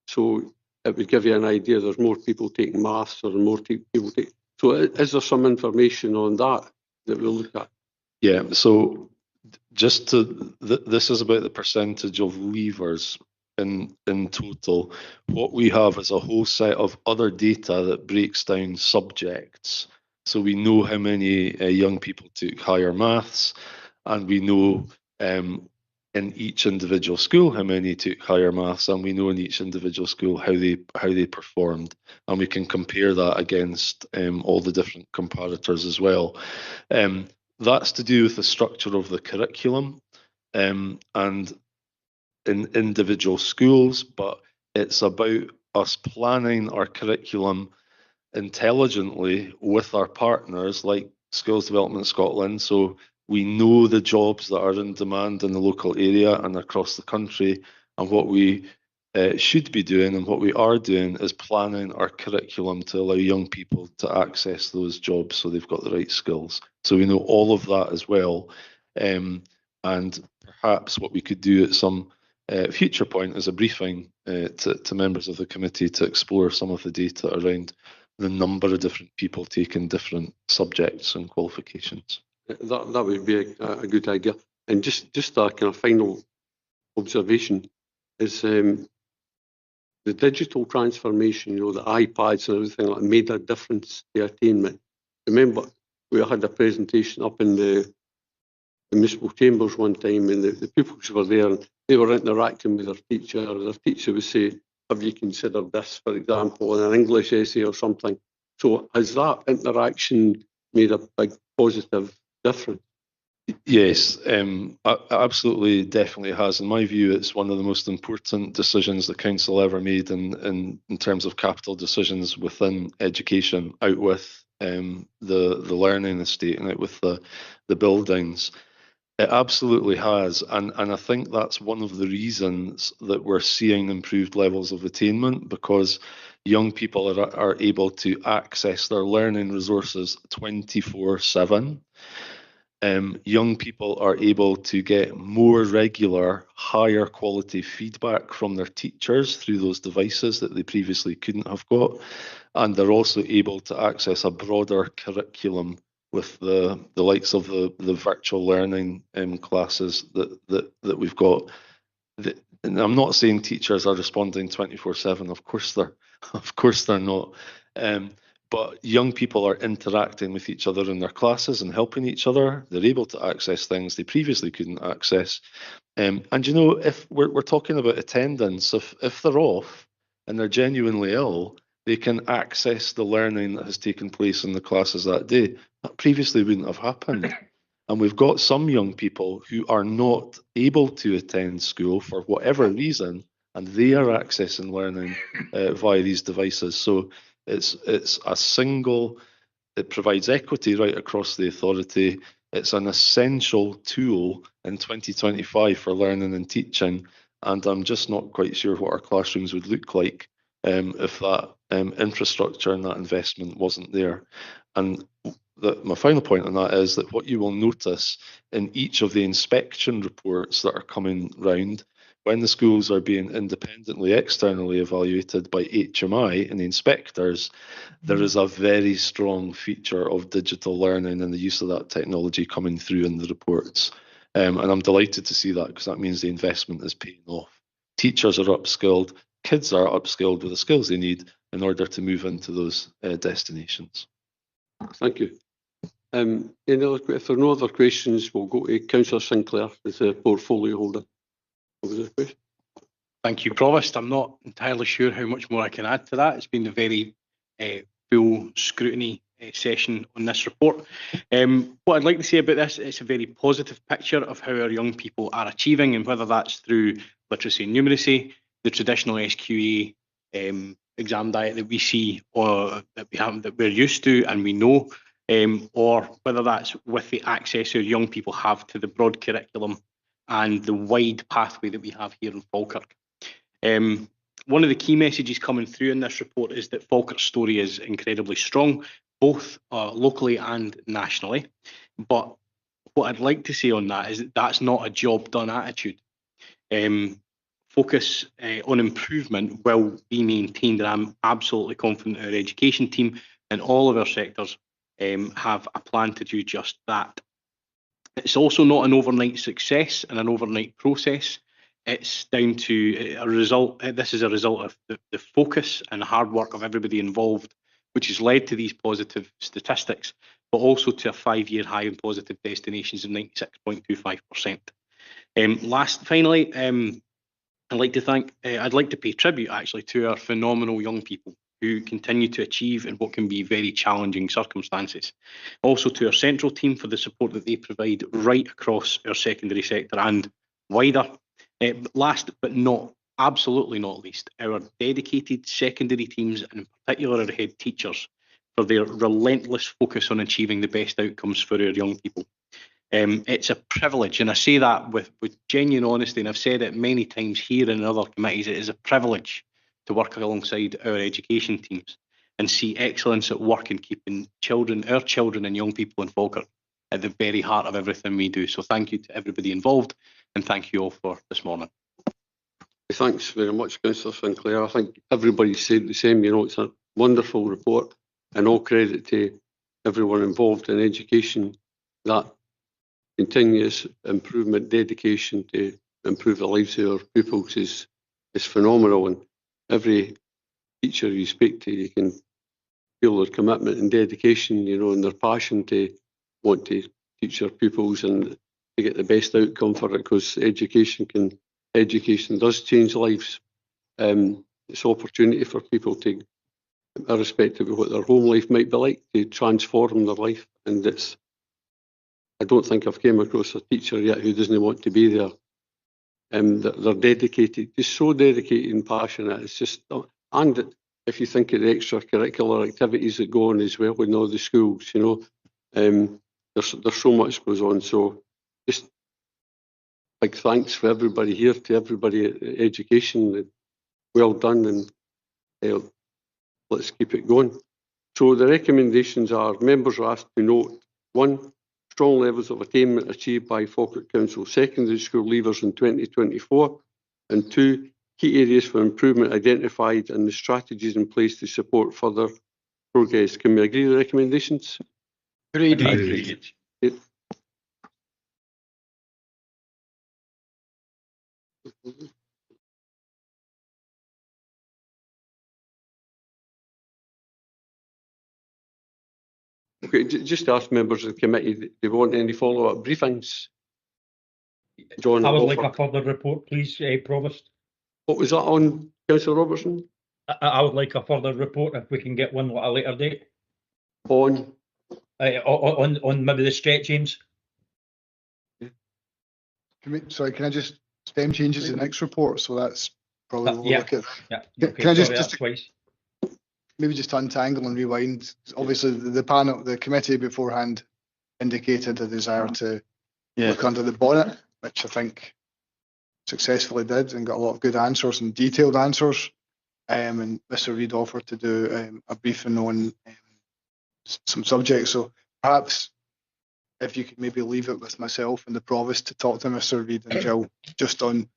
so it would give you an idea there's more people taking maths or more people taking. So is there some information on that we'll look at? Yeah, so just to, this is about the percentage of leavers in total. What we have is a whole set of other data that breaks down subjects. So we know how many young people took higher maths, and we know in each individual school how many took higher maths, and we know in each individual school how they performed, and we can compare that against all the different comparators as well. That's to do with the structure of the curriculum and in individual schools, but it's about us planning our curriculum intelligently with our partners like Skills Development Scotland. So we know the jobs that are in demand in the local area and across the country, and what we should be doing and what we are doing is planning our curriculum to allow young people to access those jobs so they've got the right skills. So we know all of that as well. And perhaps what we could do at some future point is a briefing to members of the committee to explore some of the data around the number of different people taking different subjects and qualifications. That would be a good idea. And just a kind of final observation is the digital transformation, the iPads and everything like made a difference to attainment. Remember, we had a presentation up in the municipal chambers one time, and the pupils were there and they were interacting with their teacher. Their teacher would say, have you considered this, for example, in an English essay or something? So has that interaction made a big positive difference? Yes, absolutely, definitely has. In my view, it's one of the most important decisions the council ever made in terms of capital decisions within education, out with the learning estate and out with the buildings. It absolutely has, and I think that's one of the reasons that we're seeing improved levels of attainment, because young people are able to access their learning resources 24/7. Young people are able to get more regular, higher quality feedback from their teachers through those devices that they previously couldn't have got. And they're also able to access a broader curriculum with the likes of the virtual learning classes that we've got. And I'm not saying teachers are responding 24/7. Of course they're not. But young people are interacting with each other in their classes and helping each other. They're able to access things they previously couldn't access. And if we're talking about attendance, if they're off and they're genuinely ill, they can access the learning that has taken place in the classes that day. That previously wouldn't have happened. And we've got some young people who are not able to attend school for whatever reason, and they are accessing learning via these devices. So it's a single, it provides equity right across the authority. It's an essential tool in 2025 for learning and teaching. And I'm just not quite sure what our classrooms would look like if that infrastructure and that investment wasn't there. And my final point on that is that what you will notice in each of the inspection reports that are coming round, when the schools are being independently, externally evaluated by HMI and the inspectors, there is a very strong feature of digital learning and the use of that technology coming through in the reports. And I'm delighted to see that, because that means the investment is paying off. teachers are upskilled, kids are upskilled with the skills they need in order to move into those destinations. Thank you. If there are no other questions, we'll go to Councillor Sinclair as the portfolio holder. What was the question? Thank you, Provost. I'm not entirely sure how much more I can add to that. It's been a very full scrutiny session on this report. What I'd like to say about this, it's a very positive picture of how our young people are achieving, and whether that's through literacy and numeracy, the traditional SQA exam diet that we see or that we're used to and we know, or whether that's with the access our young people have to the broad curriculum and the wide pathway that we have here in Falkirk. One of the key messages coming through in this report is that Falkirk's story is incredibly strong, both locally and nationally. But what I'd like to say on that is that that's not a job done attitude. Focus on improvement will be maintained, and I'm absolutely confident our education team and all of our sectors have a plan to do just that. It's also not an overnight success and an overnight process. It's down to a result. This is a result of the focus and the hard work of everybody involved, which has led to these positive statistics, but also to a 5-year high in positive destinations of 96.25%. Finally, I'd like to pay tribute actually to our phenomenal young people who continue to achieve in what can be very challenging circumstances. Also to our central team for the support that they provide right across our secondary sector and wider. Last but absolutely not least, our dedicated secondary teams, and in particular our head teachers, for their relentless focus on achieving the best outcomes for our young people. It's a privilege, and I say that with genuine honesty, and I've said it many times here and in other committees, it is a privilege to work alongside our education teams and see excellence at work in keeping our children and young people in Falkirk at the very heart of everything we do. So thank you to everybody involved, and thank you all for this morning. Thanks very much, Councillor Sinclair. I think everybody said the same. It's a wonderful report, and all credit to everyone involved in education. That continuous improvement, dedication to improve the lives of our pupils is phenomenal. And every teacher you speak to, you can feel their commitment and dedication, and their passion to want to teach our pupils and to get the best outcome for it, because education does change lives. It's opportunity for people to, irrespective of what their home life might be like, to transform their life. And I don't think I've came across a teacher yet who doesn't want to be there. They're dedicated, just so dedicated and passionate. It's just, and if you think of the extracurricular activities that go on as well in all the schools, there's so much goes on. So just big thanks for everybody here, to everybody at education. Well done, and let's keep it going. So the recommendations are: members are asked to note 1, strong levels of attainment achieved by Falkirk Council secondary school leavers in 2024, and 2, key areas for improvement identified and the strategies in place to support further progress. Can we agree with the recommendations? Agreed. Okay, just to ask members of the committee, do they want any follow-up briefings? John, I would like a further report, please, Provost. What was that on, Councillor Robertson? I would like a further report if we can get one at a later date. On maybe the stretchings. Can I just STEM changes the next report? So that's probably what we'll look at. Yeah. Can I just maybe just untangle and rewind? Obviously, the committee beforehand indicated a desire to look under the bonnet, which I think successfully did, and got a lot of good answers and detailed answers. And Mr. Reid offered to do a briefing on some subjects. So perhaps if you could maybe leave it with myself and the Provost to talk to Mr. Reid and Jill just on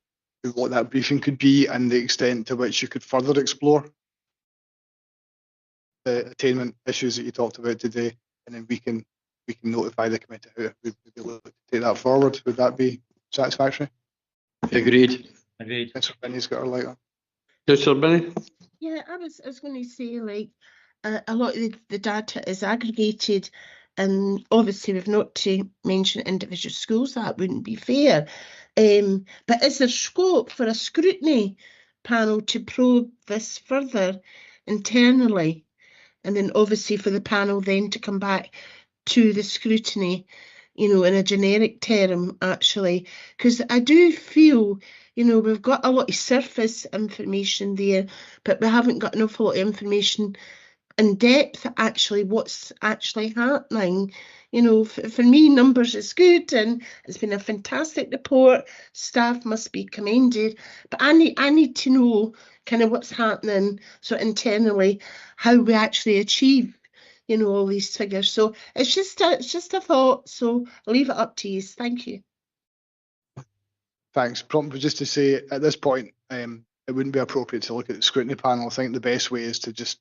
what that briefing could be and the extent to which you could further explore the attainment issues that you talked about today, and then we can notify the committee how we'd be able to take that forward. Would that be satisfactory? Agreed. Agreed. Councillor Binney's got her light on. Councillor Binney? Yeah, I was going to say, like, a lot of the data is aggregated, and obviously we've not to mention individual schools, that wouldn't be fair. But is there scope for a scrutiny panel to probe this further internally? And then obviously for the panel then to come back to the scrutiny, you know, in a generic term, actually, because I do feel, you know, we've got a lot of surface information there, but we haven't got an awful lot of information in depth, actually, what's actually happening. You know, for me, numbers is good, and it's been a fantastic report. Staff must be commended, but I need to know kind of what's happening, so internally, how we actually achieve, you know, all these figures. So it's just a thought. So I'll leave it up to you. Thank you. Thanks. Probably just to say at this point, it wouldn't be appropriate to look at the scrutiny panel. I think the best way is to just,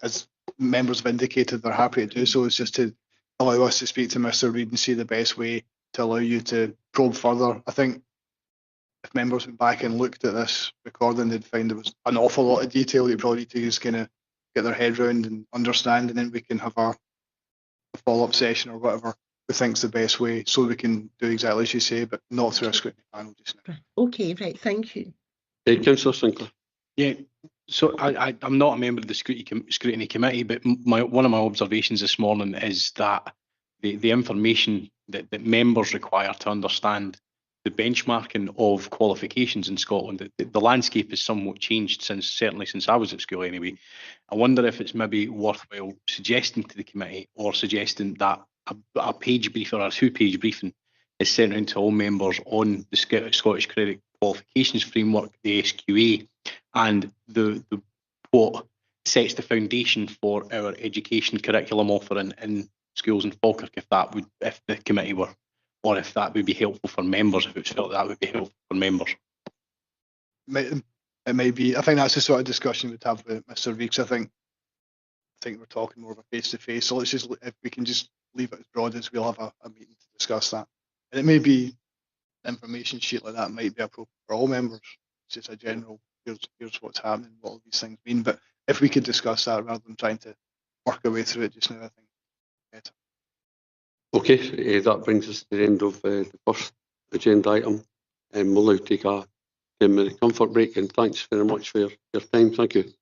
as members have indicated, they're happy to do so, is just to allow us to speak to Mr. Reid and see the best way to allow you to probe further. I think if members went back and looked at this recording, they'd find there was an awful lot of detail that you probably need to just kind of get their head round and understand, and then we can have a follow-up session or whatever we think's the best way, so we can do exactly as you say, but not through a scrutiny panel just now. Okay, right. Thank you. Councillor Sinclair? Yeah, so I'm not a member of the Scrutiny Committee, but one of my observations this morning is that the information that members require to understand the benchmarking of qualifications in Scotland, the landscape has somewhat changed certainly since I was at school anyway. I wonder if it's maybe worthwhile suggesting to the committee, or suggesting that a page brief or a 2-page briefing is sent around to all members on the Scottish Credit Qualifications Framework, the SQA, and the what sets the foundation for our education curriculum offering in schools in Falkirk, if the committee were, or if that would be helpful for members, if it was felt that would be helpful for members. It may be. I think that's the sort of discussion we'd have with Mr. Reeks. I think we're talking more of a face-to-face. So let's just, if we can just leave it as broad as, we'll have a meeting to discuss that. And it may be an information sheet like that might be appropriate for all members. It's just a general, here's what's happening, what all these things mean. But if we could discuss that rather than trying to work our way through it just now, I think better. Okay, that brings us to the end of the first agenda item, and we'll now take a 10-minute comfort break, and thanks very much for your time. Thank you.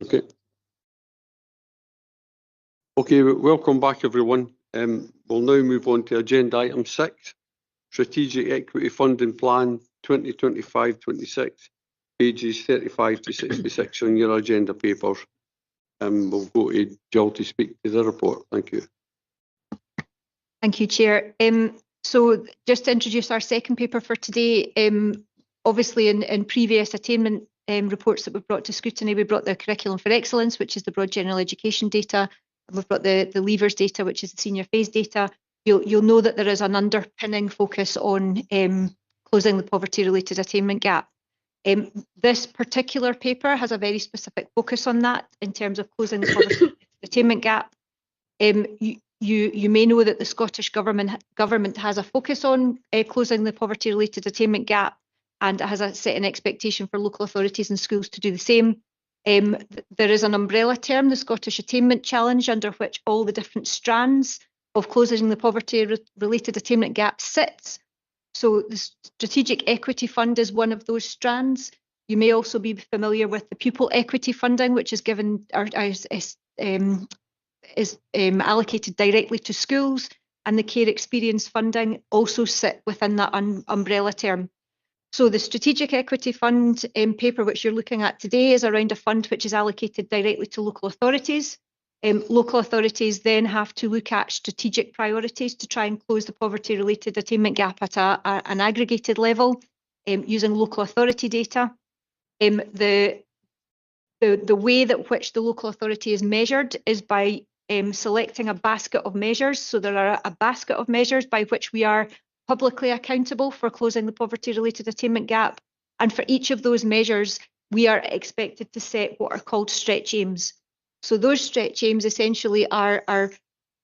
Okay. Okay, welcome back everyone. We'll now move on to agenda item 6, Strategic Equity Funding Plan 2025-26, pages 35 to 66 on your agenda papers. We'll go to Jill to speak to the report. Thank you. Thank you, Chair. So just to introduce our second paper for today, obviously in previous attainment reports that we've brought to scrutiny, we brought the Curriculum for Excellence, which is the broad general education data, and we've brought the levers data, which is the senior phase data. You'll know that there is an underpinning focus on closing the poverty-related attainment gap. This particular paper has a very specific focus on that in terms of closing the poverty attainment gap. You may know that the Scottish government has a focus on closing the poverty-related attainment gap, and it has a set an expectation for local authorities and schools to do the same. There is an umbrella term, the Scottish Attainment Challenge, under which all the different strands of closing the poverty-related attainment gap sits. So the Strategic Equity Fund is one of those strands. You may also be familiar with the pupil equity funding, which is given is allocated directly to schools, and the care experience funding also sit within that umbrella term. So the Strategic Equity Fund paper which you're looking at today is around a fund which is allocated directly to local authorities. Local authorities then have to look at strategic priorities to try and close the poverty-related attainment gap at an aggregated level using local authority data. The way that which the local authority is measured is by selecting a basket of measures. So there are a basket of measures by which we are publicly accountable for closing the poverty-related attainment gap. And for each of those measures, we are expected to set what are called stretch aims. So those stretch aims essentially are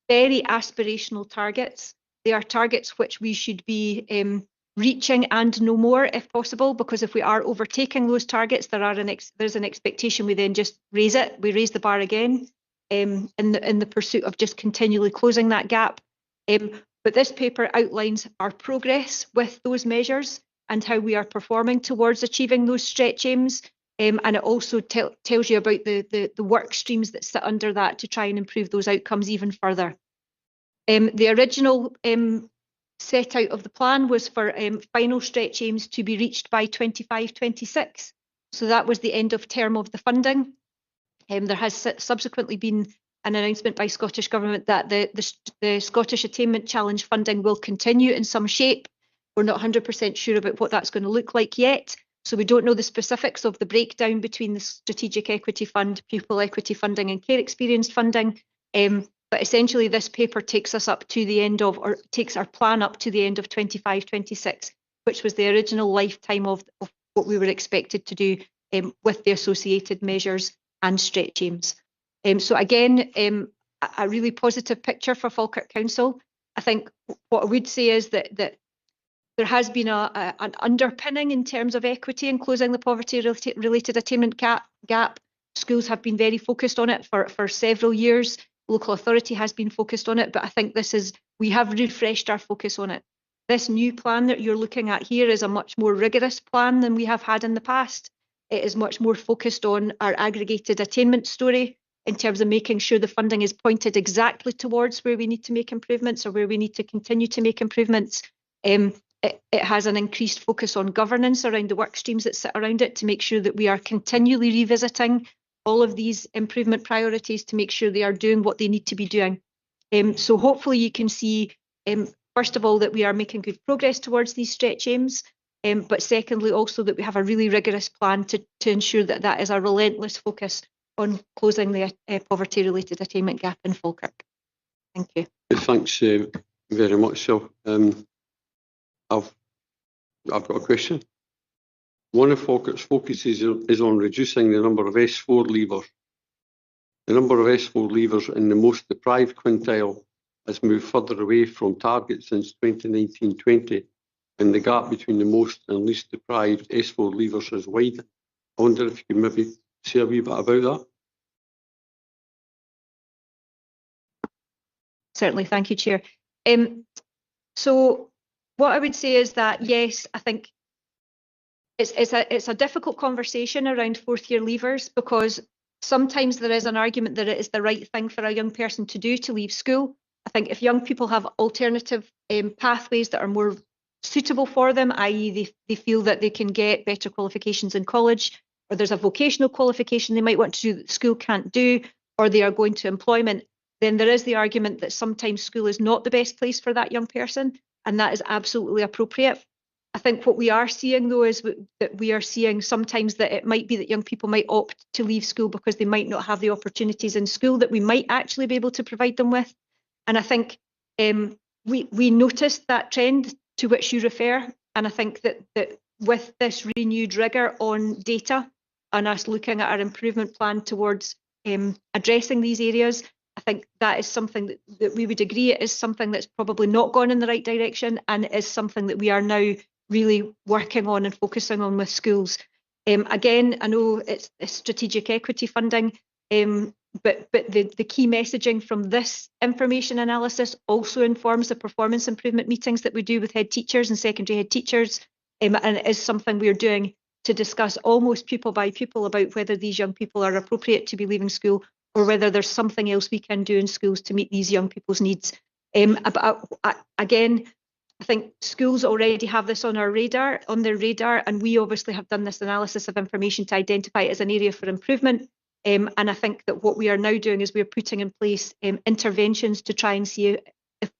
very aspirational targets. They are targets which we should be reaching and no more if possible, because if we are overtaking those targets, there's an expectation we then just raise it. We raise the bar again in the pursuit of just continually closing that gap. But this paper outlines our progress with those measures and how we are performing towards achieving those stretch aims. And it also tells you about the work streams that sit under that to try and improve those outcomes even further. The original set out of the plan was for final stretch aims to be reached by 25-26. So that was the end of term of the funding. There has subsequently been an announcement by Scottish Government that the Scottish Attainment Challenge funding will continue in some shape. We're not 100% sure about what that's going to look like yet. So we don't know the specifics of the breakdown between the Strategic Equity Fund, pupil equity funding and care experience funding. But essentially this paper takes us up to the end of, or takes our plan up to the end of 25-26, which was the original lifetime of what we were expected to do with the associated measures and stretch aims. So again, a really positive picture for Falkirk Council. I think what I would say is that there has been an underpinning in terms of equity in closing the poverty-related attainment gap. Schools have been very focused on it for several years. Local authority has been focused on it, but I think we have refreshed our focus on it. This new plan that you're looking at here is a much more rigorous plan than we have had in the past. It is much more focused on our aggregated attainment story in terms of making sure the funding is pointed exactly towards where we need to make improvements or where we need to continue to make improvements. It has an increased focus on governance around the work streams that sit around it to make sure that we are continually revisiting all of these improvement priorities to make sure they are doing what they need to be doing. So hopefully you can see, first of all, that we are making good progress towards these stretch aims, but secondly also that we have a really rigorous plan to ensure that that is a relentless focus on closing the poverty-related attainment gap in Falkirk. Thank you. Thanks very much, Jill. I've got a question. One of Falkirk's focuses is on reducing the number of S4 leavers. The number of S4 leavers in the most deprived quintile has moved further away from target since 2019-20, and the gap between the most and least deprived S4 leavers has widened. I wonder if you could maybe say a wee bit about that. Certainly, thank you, Chair. So what I would say is that, yes, I think it's a difficult conversation around fourth year leavers because sometimes there is an argument that it is the right thing for a young person to do to leave school. I think if young people have alternative pathways that are more suitable for them, i.e. they feel that they can get better qualifications in college, or there's a vocational qualification they might want to do that school can't do, or they are going to employment, then there is the argument that sometimes school is not the best place for that young person, and that is absolutely appropriate. I think what we are seeing, though, is that we are seeing sometimes that it might be that young people might opt to leave school because they might not have the opportunities in school that we might actually be able to provide them with. And I think we noticed that trend to which you refer, and I think that with this renewed rigour on data and us looking at our improvement plan towards addressing these areas, I think that is something that we would agree it is something that's probably not gone in the right direction, and is something that we are now really working on and focusing on with schools. Again, I know it's strategic equity funding, but the key messaging from this information analysis also informs the performance improvement meetings that we do with head teachers and secondary head teachers, and it is something we're doing to discuss almost pupil by pupil about whether these young people are appropriate to be leaving school, or whether there's something else we can do in schools to meet these young people's needs. Again, I think schools already have this on their radar, and we obviously have done this analysis of information to identify it as an area for improvement. And I think that what we are now doing is we're putting in place interventions to try and see if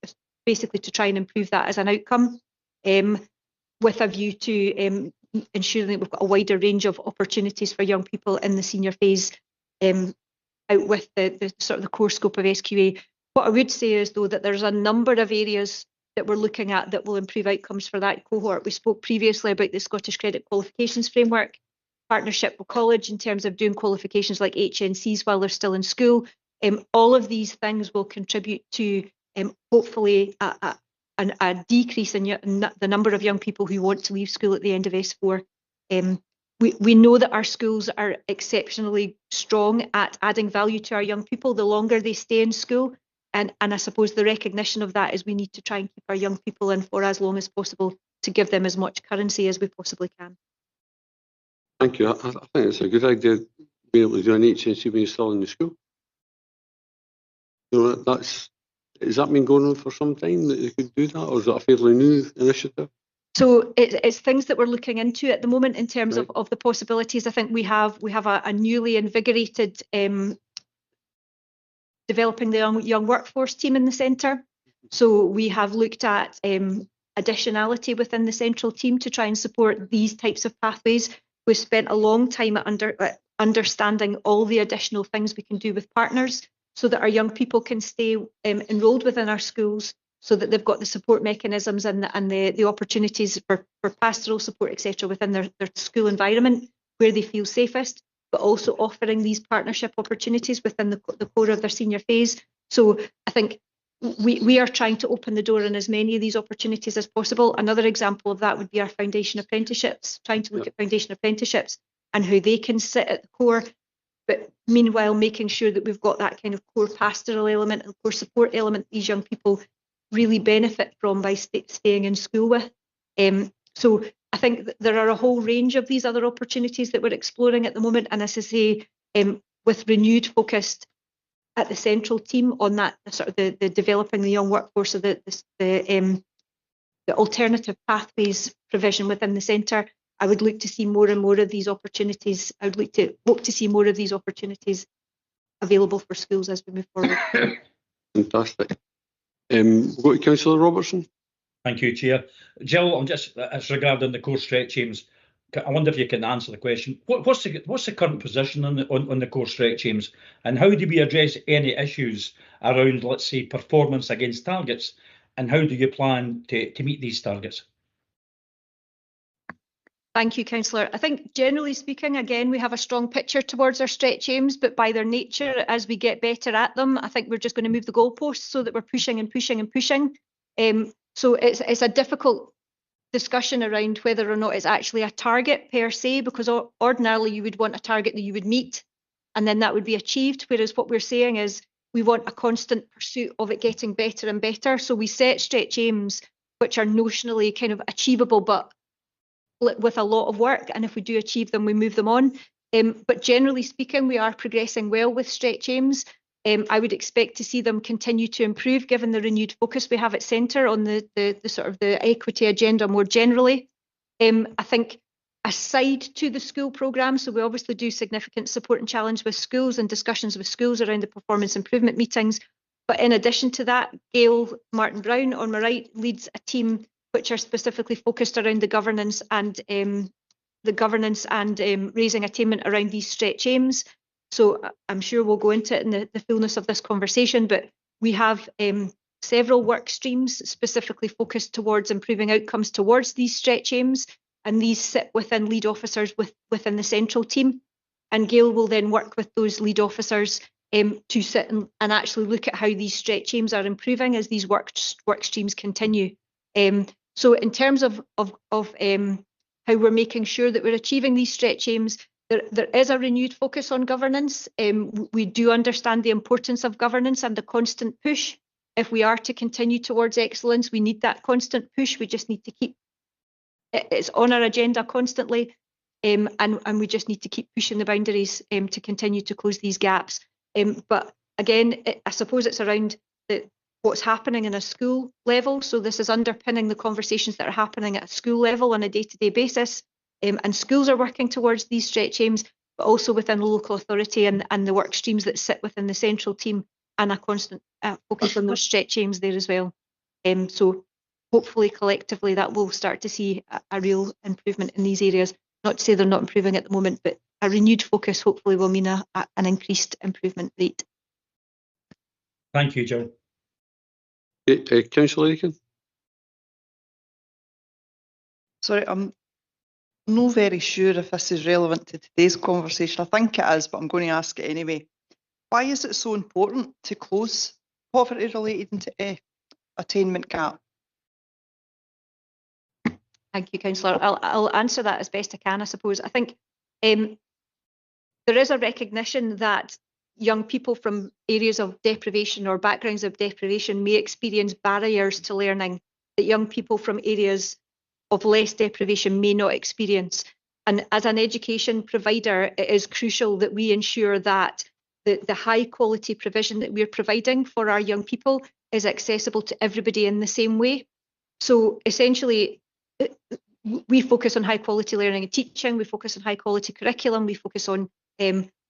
basically to try and improve that as an outcome, with a view to ensuring that we've got a wider range of opportunities for young people in the senior phase, out with the sort of the core scope of SQA. What I would say is, though, that there's a number of areas that we're looking at that will improve outcomes for that cohort. We spoke previously about the Scottish Credit Qualifications Framework, partnership with college in terms of doing qualifications like HNCs while they're still in school. All of these things will contribute to hopefully a decrease in the number of young people who want to leave school at the end of S4. We know that our schools are exceptionally strong at adding value to our young people the longer they stay in school. And I suppose the recognition of that is we need to try and keep our young people in for as long as possible to give them as much currency as we possibly can. Thank you. I think it's a good idea being able to do an HNC when you're still in the school. You know, has that been going on for some time that you could do that, or is that a fairly new initiative? So it's things that we're looking into at the moment in terms Right. of the possibilities. I think we have a newly invigorated developing the young workforce team in the centre. So we have looked at additionality within the central team to try and support these types of pathways. We've spent a long time at understanding all the additional things we can do with partners so that our young people can stay enrolled within our schools, so that they've got the support mechanisms and the opportunities for pastoral support, etc., within their school environment where they feel safest, but also offering these partnership opportunities within the core of their senior phase. So I think we are trying to open the door in as many of these opportunities as possible. Another example of that would be our foundation apprenticeships, trying to look at foundation apprenticeships and how they can sit at the core, but meanwhile making sure that we've got that kind of core pastoral element and core support element these young people really benefit from by staying in school with. So I think that there are a whole range of these other opportunities that we're exploring at the moment, and as I say, with renewed focus at the central team on that sort of the developing the young workforce, so the alternative pathways provision within the centre. I would look to see more and more of these opportunities. I would hope to see more of these opportunities available for schools as we move forward. Fantastic. We'll go to Councillor Robertson. Thank you, Chair. Jill, as regarding the core stretch aims, I wonder if you can answer the question. What's the current position on the core stretch aims, and how do we address any issues around, let's say, performance against targets, and how do you plan to meet these targets? Thank you, Councillor. I think generally speaking, again, we have a strong picture towards our stretch aims, but by their nature, as we get better at them, I think we're just going to move the goalposts so that we're pushing and pushing and pushing. So it's a difficult discussion around whether or not it's actually a target per se, because ordinarily you would want a target that you would meet and then that would be achieved, whereas what we're saying is we want a constant pursuit of it getting better and better. So we set stretch aims which are notionally kind of achievable but with a lot of work, and if we do achieve them we move them on. But generally speaking, we are progressing well with stretch aims. I would expect to see them continue to improve given the renewed focus we have at centre on the sort of the equity agenda more generally. I think aside to the school programme, so we obviously do significant support and challenge with schools and discussions with schools around the performance improvement meetings. But in addition to that, Gail Martin-Brown on my right leads a team which are specifically focused around the governance and raising attainment around these stretch aims. So I'm sure we'll go into it in the fullness of this conversation, but we have several work streams specifically focused towards improving outcomes towards these stretch aims, and these sit within lead officers within the central team. And Gail will then work with those lead officers to sit and actually look at how these stretch aims are improving as these work streams continue. So in terms of how we're making sure that we're achieving these stretch aims, there is a renewed focus on governance. We do understand the importance of governance and the constant push. If we are to continue towards excellence, we need that constant push. We just need to keep it's on our agenda constantly, and we just need to keep pushing the boundaries to continue to close these gaps. But again, I suppose it's around what's happening in a school level. So this is underpinning the conversations that are happening at a school level on a day-to-day basis. And schools are working towards these stretch aims, but also within the local authority and the work streams that sit within the central team, and a constant focus on those stretch aims there as well. So hopefully collectively that will start to see a real improvement in these areas. Not to say they're not improving at the moment, but a renewed focus hopefully will mean an increased improvement rate. Thank you, Jill. Councillor Aiken. Sorry, I'm not very sure if this is relevant to today's conversation. I think it is, but I'm going to ask it anyway. Why is it so important to close poverty-related attainment gap? Thank you, Councillor. I'll answer that as best I can, I suppose. I think there is a recognition that young people from areas of deprivation or backgrounds of deprivation may experience barriers to learning that young people from areas of less deprivation may not experience. And as an education provider, it is crucial that we ensure that the high quality provision that we're providing for our young people is accessible to everybody in the same way. So essentially, we focus on high quality learning and teaching, we focus on high quality curriculum, we focus on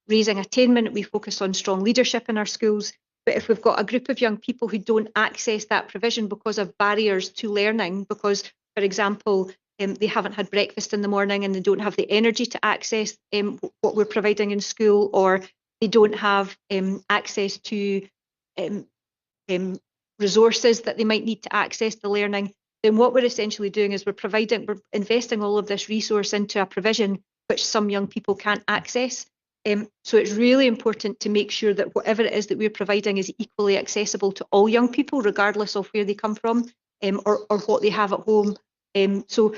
raising attainment, we focus on strong leadership in our schools. But if we've got a group of young people who don't access that provision because of barriers to learning, because, for example, they haven't had breakfast in the morning and they don't have the energy to access what we're providing in school, or they don't have access to resources that they might need to access the learning, then what we're essentially doing is we're investing all of this resource into a provision which some young people can't access. So it's really important to make sure that whatever it is that we're providing is equally accessible to all young people, regardless of where they come from or what they have at home. So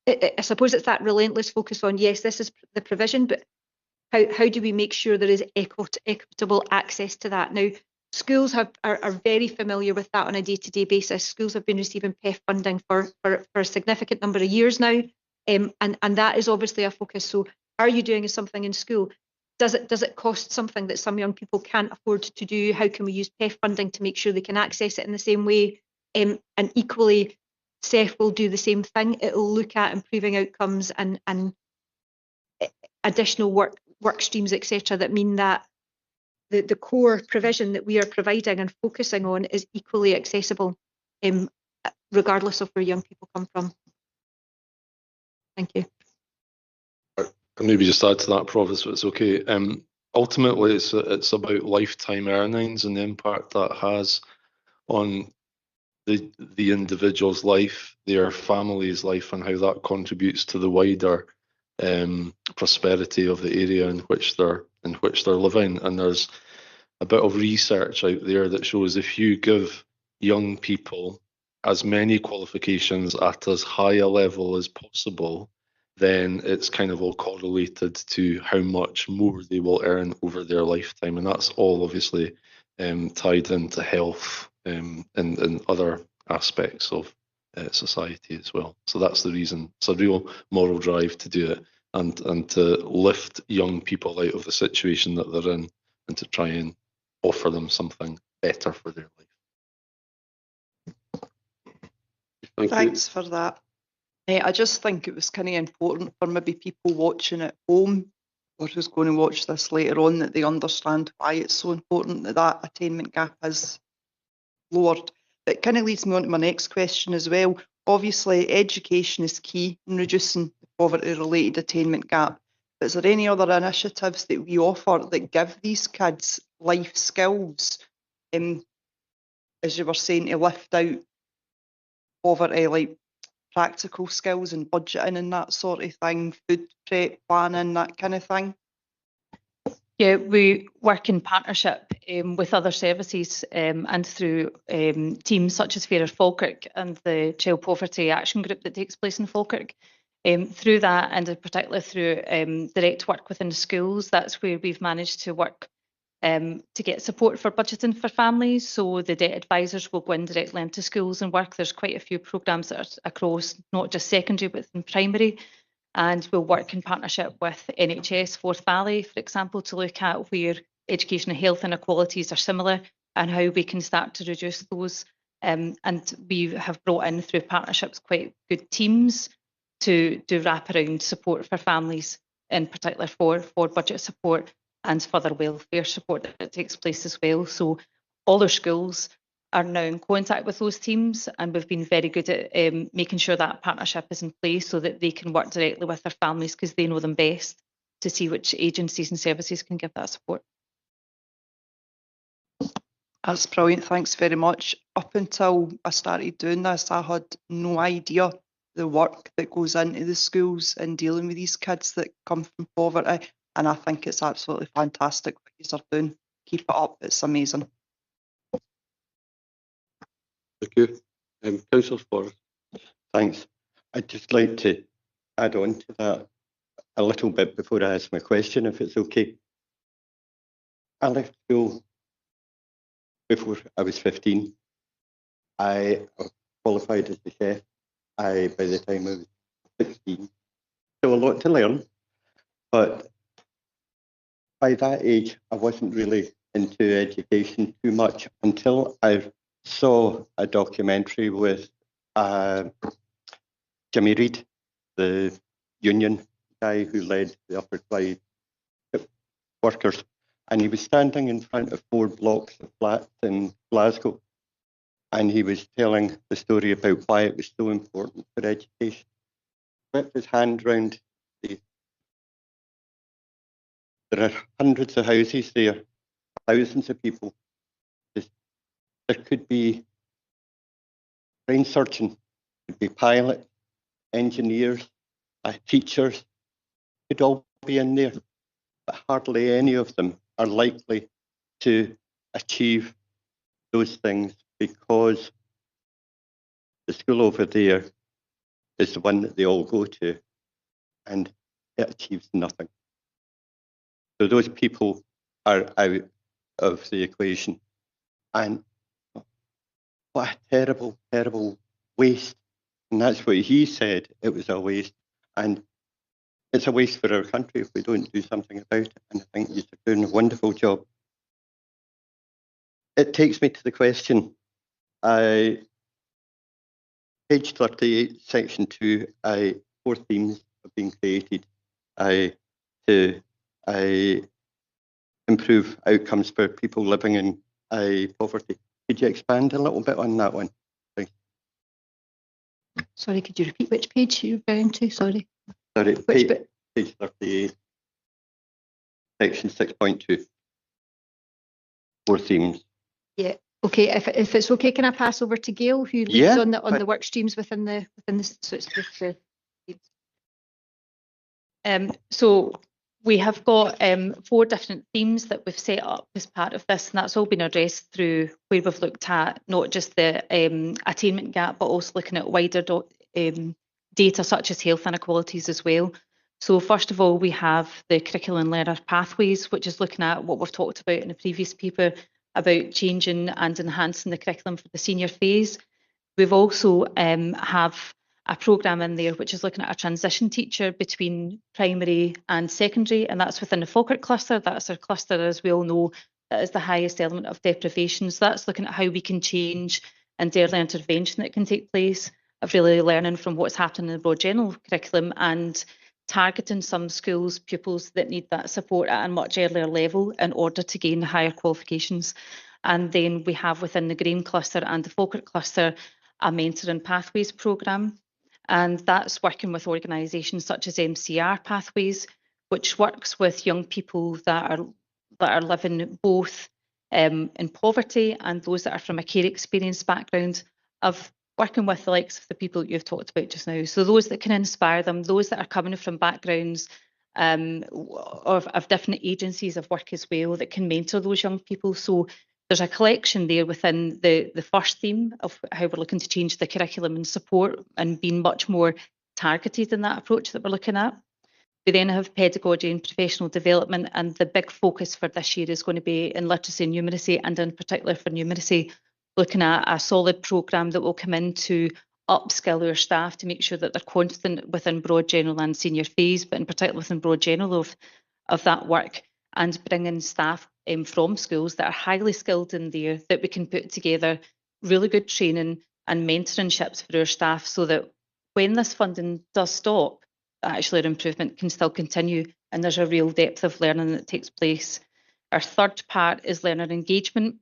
I suppose it's that relentless focus on, yes, this is the provision, but how do we make sure there is equitable access to that? Now, schools are very familiar with that on a day-to-day basis. Schools have been receiving PEF funding for a significant number of years now, and that is obviously a focus. So are you doing something in school? Does it cost something that some young people can't afford to do? How can we use PEF funding to make sure they can access it in the same way? And equally, CEF will do the same thing. It will look at improving outcomes and additional work streams, etc., that mean that the core provision that we are providing and focusing on is equally accessible, regardless of where young people come from. Thank you. And maybe just add to that, Provost, if it's okay. Ultimately, it's about lifetime earnings and the impact that has on the individual's life, their family's life, and how that contributes to the wider prosperity of the area in which they're living. And there's a bit of research out there that shows if you give young people as many qualifications at as high a level as possible, then it's kind of all correlated to how much more they will earn over their lifetime. And that's all obviously tied into health and other aspects of society as well. So that's the reason. It's a real moral drive to do it. and to lift young people out of the situation that they're in and to try and offer them something better for their life. Thank Thanks for that. I just think it was kind of important for maybe people watching at home or who's going to watch this later on that they understand why it's so important that that attainment gap is lowered. It kind of leads me on to my next question as well. Obviously, education is key in reducing the poverty-related attainment gap. But is there any other initiatives that we offer that give these kids life skills, as you were saying, to lift out poverty, like practical skills and budgeting and that sort of thing, food prep, planning, that kind of thing? Yeah, we work in partnership with other services and through teams such as Fairer Falkirk and the Child Poverty Action Group that takes place in Falkirk. Through that, and in particular through direct work within the schools, that's where we've managed to work to get support for budgeting for families. So the debt advisors will go in directly into schools and work. There's quite a few programmes that are across not just secondary but in primary. And we'll work in partnership with NHS Forth Valley, for example, to look at where education and health inequalities are similar and how we can start to reduce those. And we have brought in through partnerships quite good teams to do wraparound support for families, in particular for budget support and further welfare support that takes place as well. So all our schools are now in contact with those teams, and we've been very good at making sure that partnership is in place so that they can work directly with their families because they know them best to see which agencies and services can give that support. That's brilliant, thanks very much. Up until I started doing this, I had no idea the work that goes into the schools and dealing with these kids that come from poverty, and I think it's absolutely fantastic what you are doing. Keep it up, it's amazing. Thank you. Councillor Forrest. Thanks. I'd just like to add on to that a little bit before I ask my question, if it's okay. I left school before I was 15. I qualified as a chef. By the time I was 16. Still a lot to learn, but by that age, I wasn't really into education too much until I saw a documentary with Jimmy Reid, the union guy who led the Upper Clyde workers, and he was standing in front of 4 blocks of flats in Glasgow, and he was telling the story about why it was so important for education. Whipped his hand round. There are hundreds of houses there, thousands of people. There could be brain surgeon, could be pilots, engineers, teachers, could all be in there, but hardly any of them are likely to achieve those things because the school over there is the one that they all go to and it achieves nothing. So those people are out of the equation. And what a terrible, terrible waste. And that's what he said, it was a waste. And it's a waste for our country if we don't do something about it. And I think you're doing a wonderful job. It takes me to the question. Page 38, section 2, 4 themes have been created to improve outcomes for people living in poverty. Could you expand a little bit on that one? Thanks. Sorry, could you repeat which page you're referring to? Sorry. Sorry, Which bit? page 38, section 6.2. 4 themes. Yeah. Okay. If it's okay, can I pass over to Gail, who leads on the work streams within the so it's the so we have got 4 different themes that we've set up as part of this, and that's all been addressed through where we've looked at not just the attainment gap, but also looking at wider data such as health inequalities as well. So first of all, we have the curriculum learner pathways, which is looking at what we've talked about in the previous paper about changing and enhancing the curriculum for the senior phase. We've also have a programme in there which is looking at a transition teacher between primary and secondary, and that's within the Falkirk cluster. That's our cluster, as we all know, that is the highest element of deprivation. So that's looking at how we can change and early intervention that can take place, of really learning from what's happening in the broad general curriculum and targeting some schools, pupils that need that support at a much earlier level in order to gain higher qualifications. And then we have within the Green cluster and the Falkirk cluster a mentoring pathways programme. And that's working with organisations such as MCR Pathways, which works with young people that are living both in poverty and those that are from a care experience background, of working with the likes of the people that you've talked about just now. So those that can inspire them, those that are coming from backgrounds of different agencies of work as well, that can mentor those young people. So there's a collection there within the first theme of how we're looking to change the curriculum and support and being much more targeted in that approach that we're looking at. We then have pedagogy and professional development, and the big focus for this year is going to be in literacy and numeracy, and in particular for numeracy, looking at a solid programme that will come in to upskill our staff to make sure that they're confident within broad general and senior phase, but in particular within broad general of that work, and bring in staff from schools that are highly skilled in there, that we can put together really good training and mentorships for our staff, so that when this funding does stop, actually our improvement can still continue and there's a real depth of learning that takes place. Our third part is learner engagement.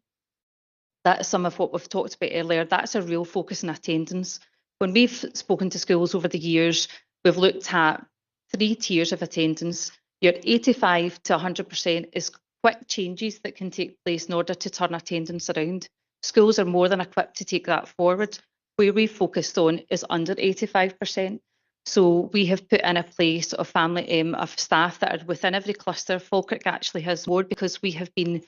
That's some of what we've talked about earlier. That's a real focus on attendance. When we've spoken to schools over the years, we've looked at 3 tiers of attendance. Your 85 to 100% is quick changes that can take place in order to turn attendance around. Schools are more than equipped to take that forward. Where we focused on is under 85%. So we have put in a place of family of staff that are within every cluster. Falkirk actually has more, because we have been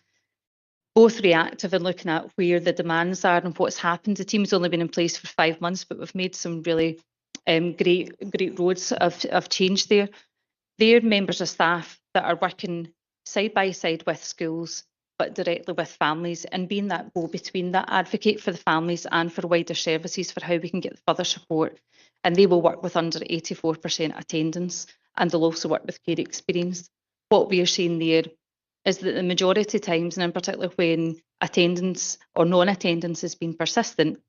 both reactive in looking at where the demands are and what's happened. The team's only been in place for 5 months, but we've made some really great roads of change there. They're members of staff that are working side by side with schools, but directly with families, and being that go-between, that advocate for the families and for wider services for how we can get further support. And they will work with under 84% attendance, and they'll also work with care experience. What we are seeing there is that the majority of times, and in particular when attendance or non-attendance has been persistent,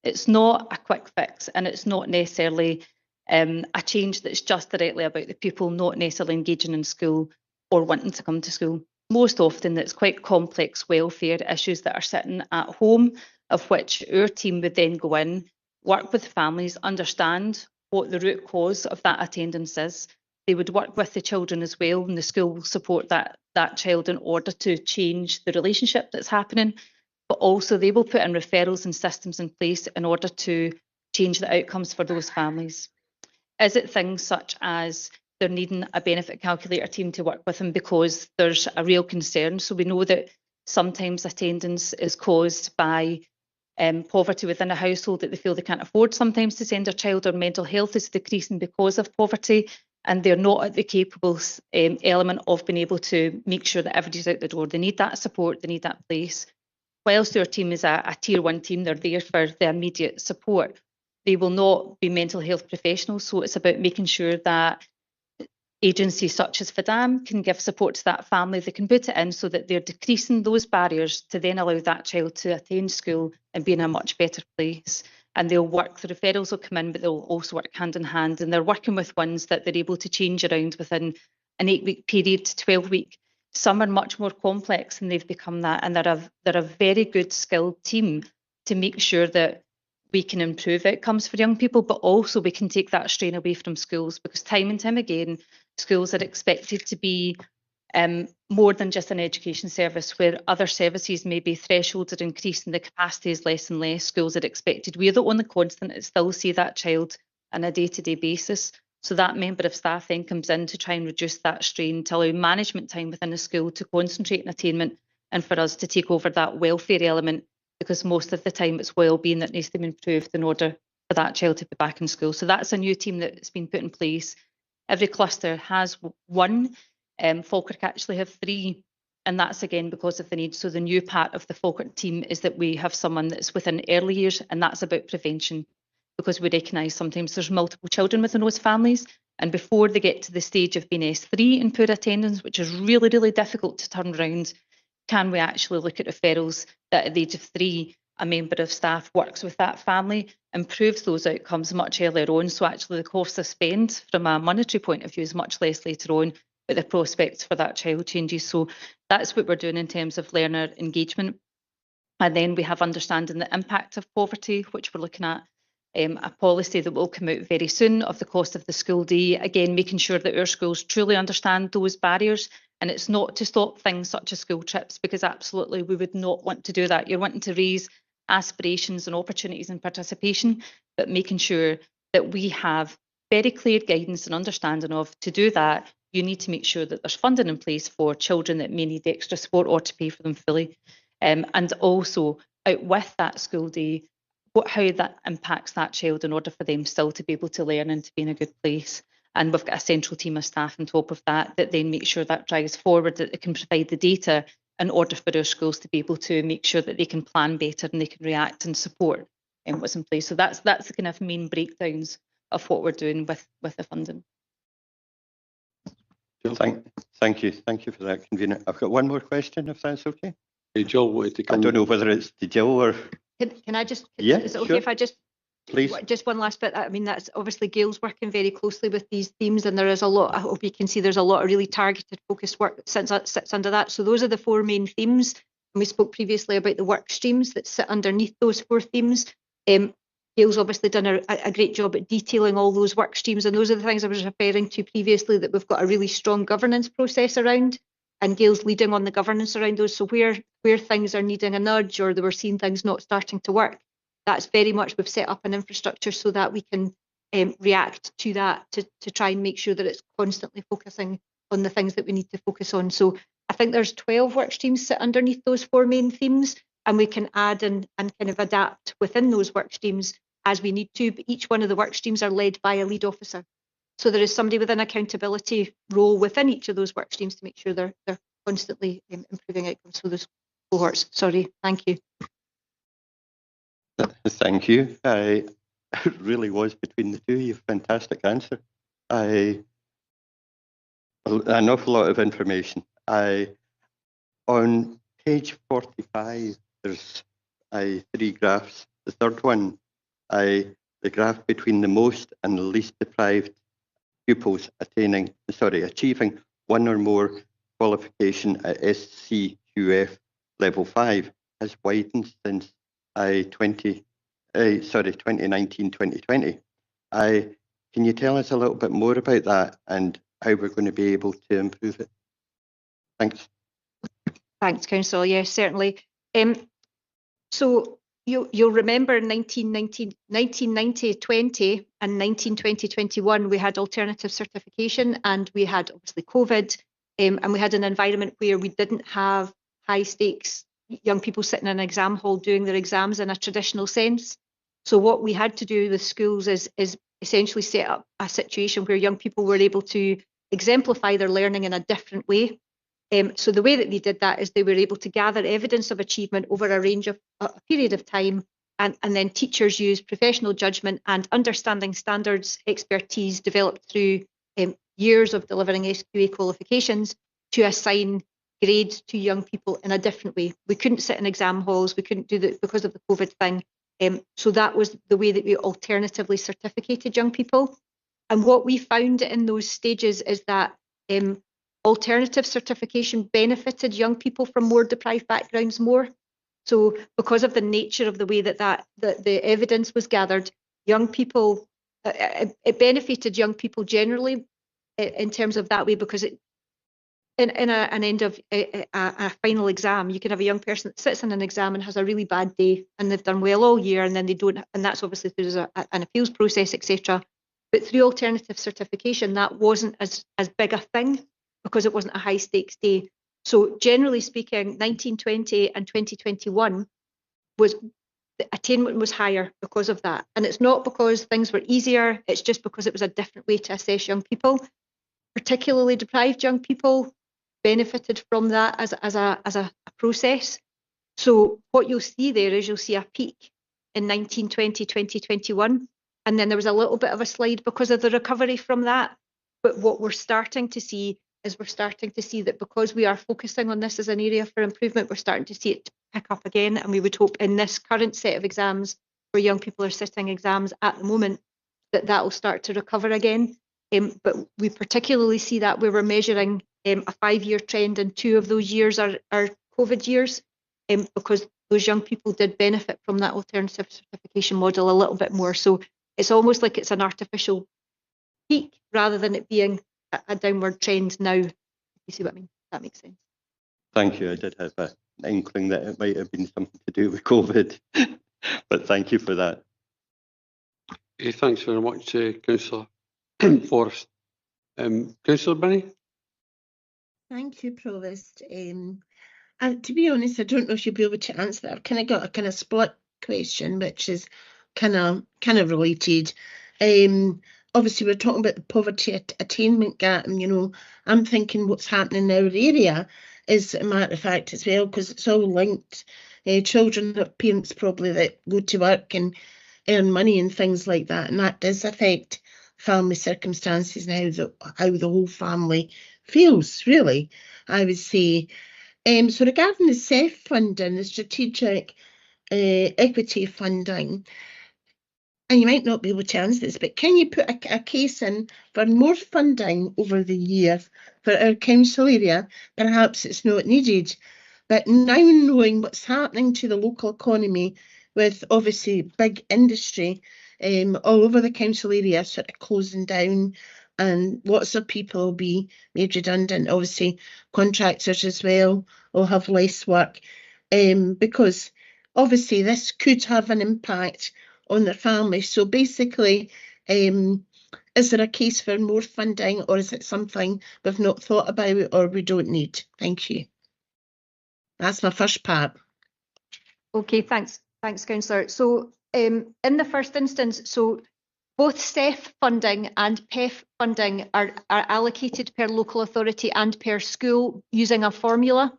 it's not a quick fix, and it's not necessarily a change that's just directly about the pupil not necessarily engaging in school or wanting to come to school. Most often it's quite complex welfare issues that are sitting at home, of which our team would then go in, work with families, understand what the root cause of that attendance is. They would work with the children as well, and the school will support that child in order to change the relationship that's happening. But also they will put in referrals and systems in place in order to change the outcomes for those families. Is it things such as they're needing a benefit calculator team to work with them because there's a real concern? So we know that sometimes attendance is caused by poverty within a household that they feel they can't afford sometimes to send their child, or mental health is decreasing because of poverty, and they're not at the capable element of being able to make sure that everybody's out the door. They need that support, they need that place. Whilst our team is a tier 1 team, they're there for the immediate support. They will not be mental health professionals, so it's about making sure that agencies such as FIDAM can give support to that family. They can put it in so that they're decreasing those barriers to then allow that child to attend school and be in a much better place. And they'll work, the referrals will come in, but they'll also work hand in hand. And they're working with ones that they're able to change around within an 8-week period to 12-week. Some are much more complex, and they've become that. And they're a very good skilled team to make sure that we can improve outcomes for young people, but also we can take that strain away from schools, because time and time again, schools are expected to be more than just an education service, where other services maybe thresholds are increasing, the capacity is less and less. Schools are expected. We're the only constant that still see that child on a day-to-day basis. So that member of staff then comes in to try and reduce that strain, to allow management time within the school to concentrate on attainment, and for us to take over that welfare element, because most of the time it's well-being that needs to be improved in order for that child to be back in school. So that's a new team that's been put in place. Every cluster has 1. Falkirk actually have 3, and that's again because of the need. So the new part of the Falkirk team is that we have someone that's within early years, and that's about prevention. because we recognise sometimes there's multiple children within those families. And before they get to the stage of being S3 in poor attendance, which is really, really difficult to turn around, can we actually look at referrals that at the age of 3, a member of staff works with that family, improves those outcomes much earlier on. So actually the cost of spend from a monetary point of view is much less later on, but the prospects for that child changes. So that's what we're doing in terms of learner engagement. And then we have understanding the impact of poverty, which we're looking at a policy that will come out very soon of the cost of the school day. Again, making sure that our schools truly understand those barriers. And it's not to stop things such as school trips, because absolutely we would not want to do that. You're wanting to raise aspirations and opportunities and participation, but making sure that we have very clear guidance and understanding of, to do that, you need to make sure that there's funding in place for children that may need extra support or to pay for them fully. And also out with that school day, how that impacts that child in order for them still to be able to learn and to be in a good place. And we've got a central team of staff on top of that, that then make sure that drives forward, that they can provide the data in order for our schools to be able to make sure that they can plan better and they can react and support what's in place. So that's the kind of main breakdowns of what we're doing with the funding. Thank you for that, convener. I've got one more question, if that's okay. Hey, Jill wanted to I come. don't know whether it's to Jill or... Can I just, Yeah, is it okay sure. if I just, Please. just one last bit? I mean, that's obviously Gail's working very closely with these themes, and there is a lot, I hope you can see there's a lot of really targeted focused work that sits under that. So those are the 4 main themes. And we spoke previously about the work streams that sit underneath those 4 themes. Gail's obviously done a great job at detailing all those work streams, and those are the things I was referring to previously, that we've got a really strong governance process around, and Gail's leading on the governance around those. So where things are needing a nudge, or they were seeing things not starting to work, that's very much, we've set up an infrastructure so that we can react to that, to try and make sure that it's constantly focusing on the things that we need to focus on. So I think there's 12 work streams sit underneath those 4 main themes, and we can add and kind of adapt within those work streams as we need to. But each one of the work streams are led by a lead officer. So there is somebody with an accountability role within each of those work streams to make sure they're constantly improving outcomes for those cohorts. Sorry, thank you. Thank you. It really was between the two of you. Fantastic answer. An awful lot of information. On page 45, there's 3 graphs. The third one, the graph between the most and the least deprived pupils achieving 1 or more qualification at SCQF level 5 has widened since 2019-2020. Can you tell us a little bit more about that and how we're going to be able to improve it? Thanks. Thanks, Councillor. Yes, certainly. So you'll remember in 1990-20 and 1920-21, we had alternative certification, and we had obviously COVID, and we had an environment where we didn't have high stakes young people sitting in an exam hall doing their exams in a traditional sense. So what we had to do with schools is essentially set up a situation where young people were able to exemplify their learning in a different way. So the way that they did that is they were able to gather evidence of achievement over a range of a period of time, and then teachers used professional judgment and understanding standards expertise developed through years of delivering SQA qualifications to assign grades to young people in a different way. We couldn't sit in exam halls, we couldn't do that because of the COVID thing. So that was the way that we alternatively certificated young people. And what we found in those stages is that alternative certification benefited young people from more deprived backgrounds more. So because of the nature of the way that the evidence was gathered, young people, it benefited young people generally in terms of that way, because in an end of a final exam, you can have a young person that sits in an exam and has a really bad day, and they've done well all year, and then they don't, and that's obviously through an appeals process, etc. But through alternative certification, that wasn't as big a thing because it wasn't a high stakes day. So generally speaking, 1920 and 2021 was, the attainment was higher because of that. And it's not because things were easier, it's just because it was a different way to assess young people. Particularly deprived young people benefited from that as a process. So what you'll see there is you'll see a peak in 1920, 2021, and then there was a little bit of a slide because of the recovery from that. But what we're starting to see is that because we are focusing on this as an area for improvement, we're starting to see it pick up again. And we would hope in this current set of exams where young people are sitting exams at the moment, that will start to recover again. But we particularly see that where we're measuring a 5-year trend, and 2 of those years are COVID years, because those young people did benefit from that alternative certification model a little bit more. So it's almost like it's an artificial peak rather than it being a downward trend now. You see what I mean? That makes sense. Thank you. I did have an inkling that it might have been something to do with COVID, but thank you for that. Thanks very much, Councillor Forrest. Councillor Binney? Thank you, Provost. And to be honest, I don't know if you'll be able to answer that. I've kind of got a kind of split question, which is kind of related. Obviously, we're talking about the poverty attainment gap, and, you know, I'm thinking what's happening in our area is a matter of fact as well, because it's all linked. Children have parents probably that go to work and earn money and things like that, and that does affect family circumstances and how the whole family feels, really, I would say. So regarding the SEF funding, the strategic equity funding, and you might not be able to answer this, but can you put a case in for more funding over the year for our council area? Perhaps it's not needed, but now knowing what's happening to the local economy with obviously big industry all over the council area sort of closing down, and lots of people will be made redundant. Obviously, contractors as well will have less work, because obviously this could have an impact on their families. So basically, is there a case for more funding, or is it something we've not thought about or we don't need? Thank you. That's my first part. Okay, thanks, Councillor. So in the first instance, so both SEF funding and PEF funding are allocated per local authority and per school using a formula.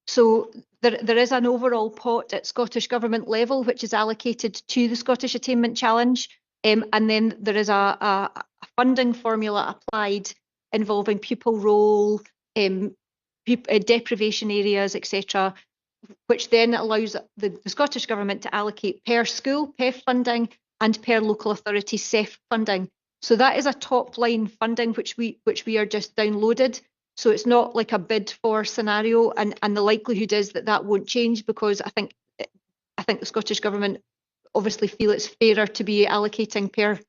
So there is an overall pot at Scottish Government level which is allocated to the Scottish Attainment Challenge, and then there is a funding formula applied involving pupil role, deprivation areas, etc., which then allows the Scottish Government to allocate per school PEF funding and per local authority SEF funding. So that is a top line funding which we are just downloaded. So it's not like a bid for scenario, and the likelihood is that won't change, because I think the Scottish Government obviously feel it's fairer to be allocating per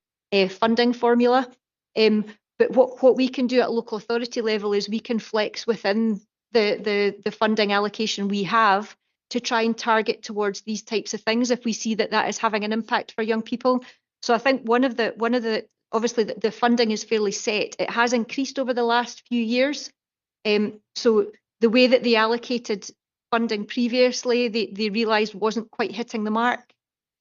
funding formula. But what we can do at local authority level is we can flex within the funding allocation we have to try and target towards these types of things if we see that is having an impact for young people. So I think one of the obviously the funding is fairly set. It has increased over the last few years. So the way that they allocated funding previously, they realised wasn't quite hitting the mark.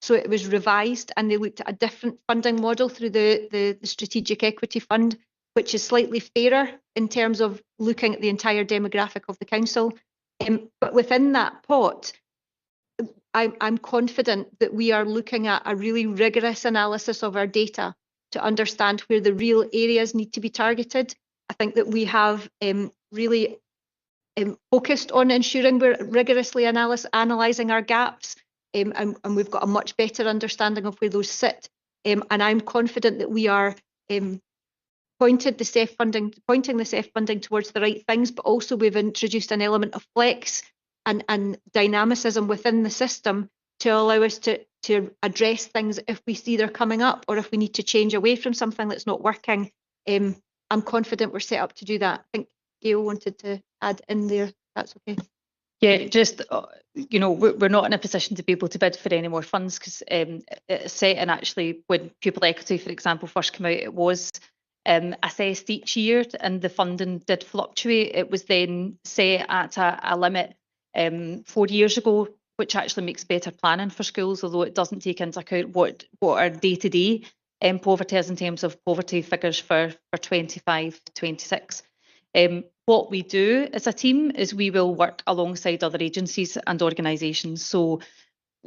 So it was revised, and they looked at a different funding model through the Strategic Equity Fund, which is slightly fairer in terms of looking at the entire demographic of the council. But within that pot, I'm confident that we are looking at a really rigorous analysis of our data to understand where the real areas need to be targeted. I think that we have really focused on ensuring we're rigorously analysing our gaps, and we've got a much better understanding of where those sit. And I'm confident that we are pointing the SEF funding towards the right things, but also we've introduced an element of flex and dynamicism within the system to allow us to address things if we see they're coming up, or if we need to change away from something that's not working. I'm confident we're set up to do that. I think Gail wanted to add in there. That's okay. Yeah, just, you know, we're not in a position to be able to bid for any more funds, because it's set, and actually when pupil equity, for example, first came out, it was assessed each year, and the funding did fluctuate. It was then set at a limit 4 years ago, which actually makes better planning for schools, although it doesn't take into account what our day-to-day poverty is in terms of poverty figures for 25-26. What we do as a team is we will work alongside other agencies and organisations. So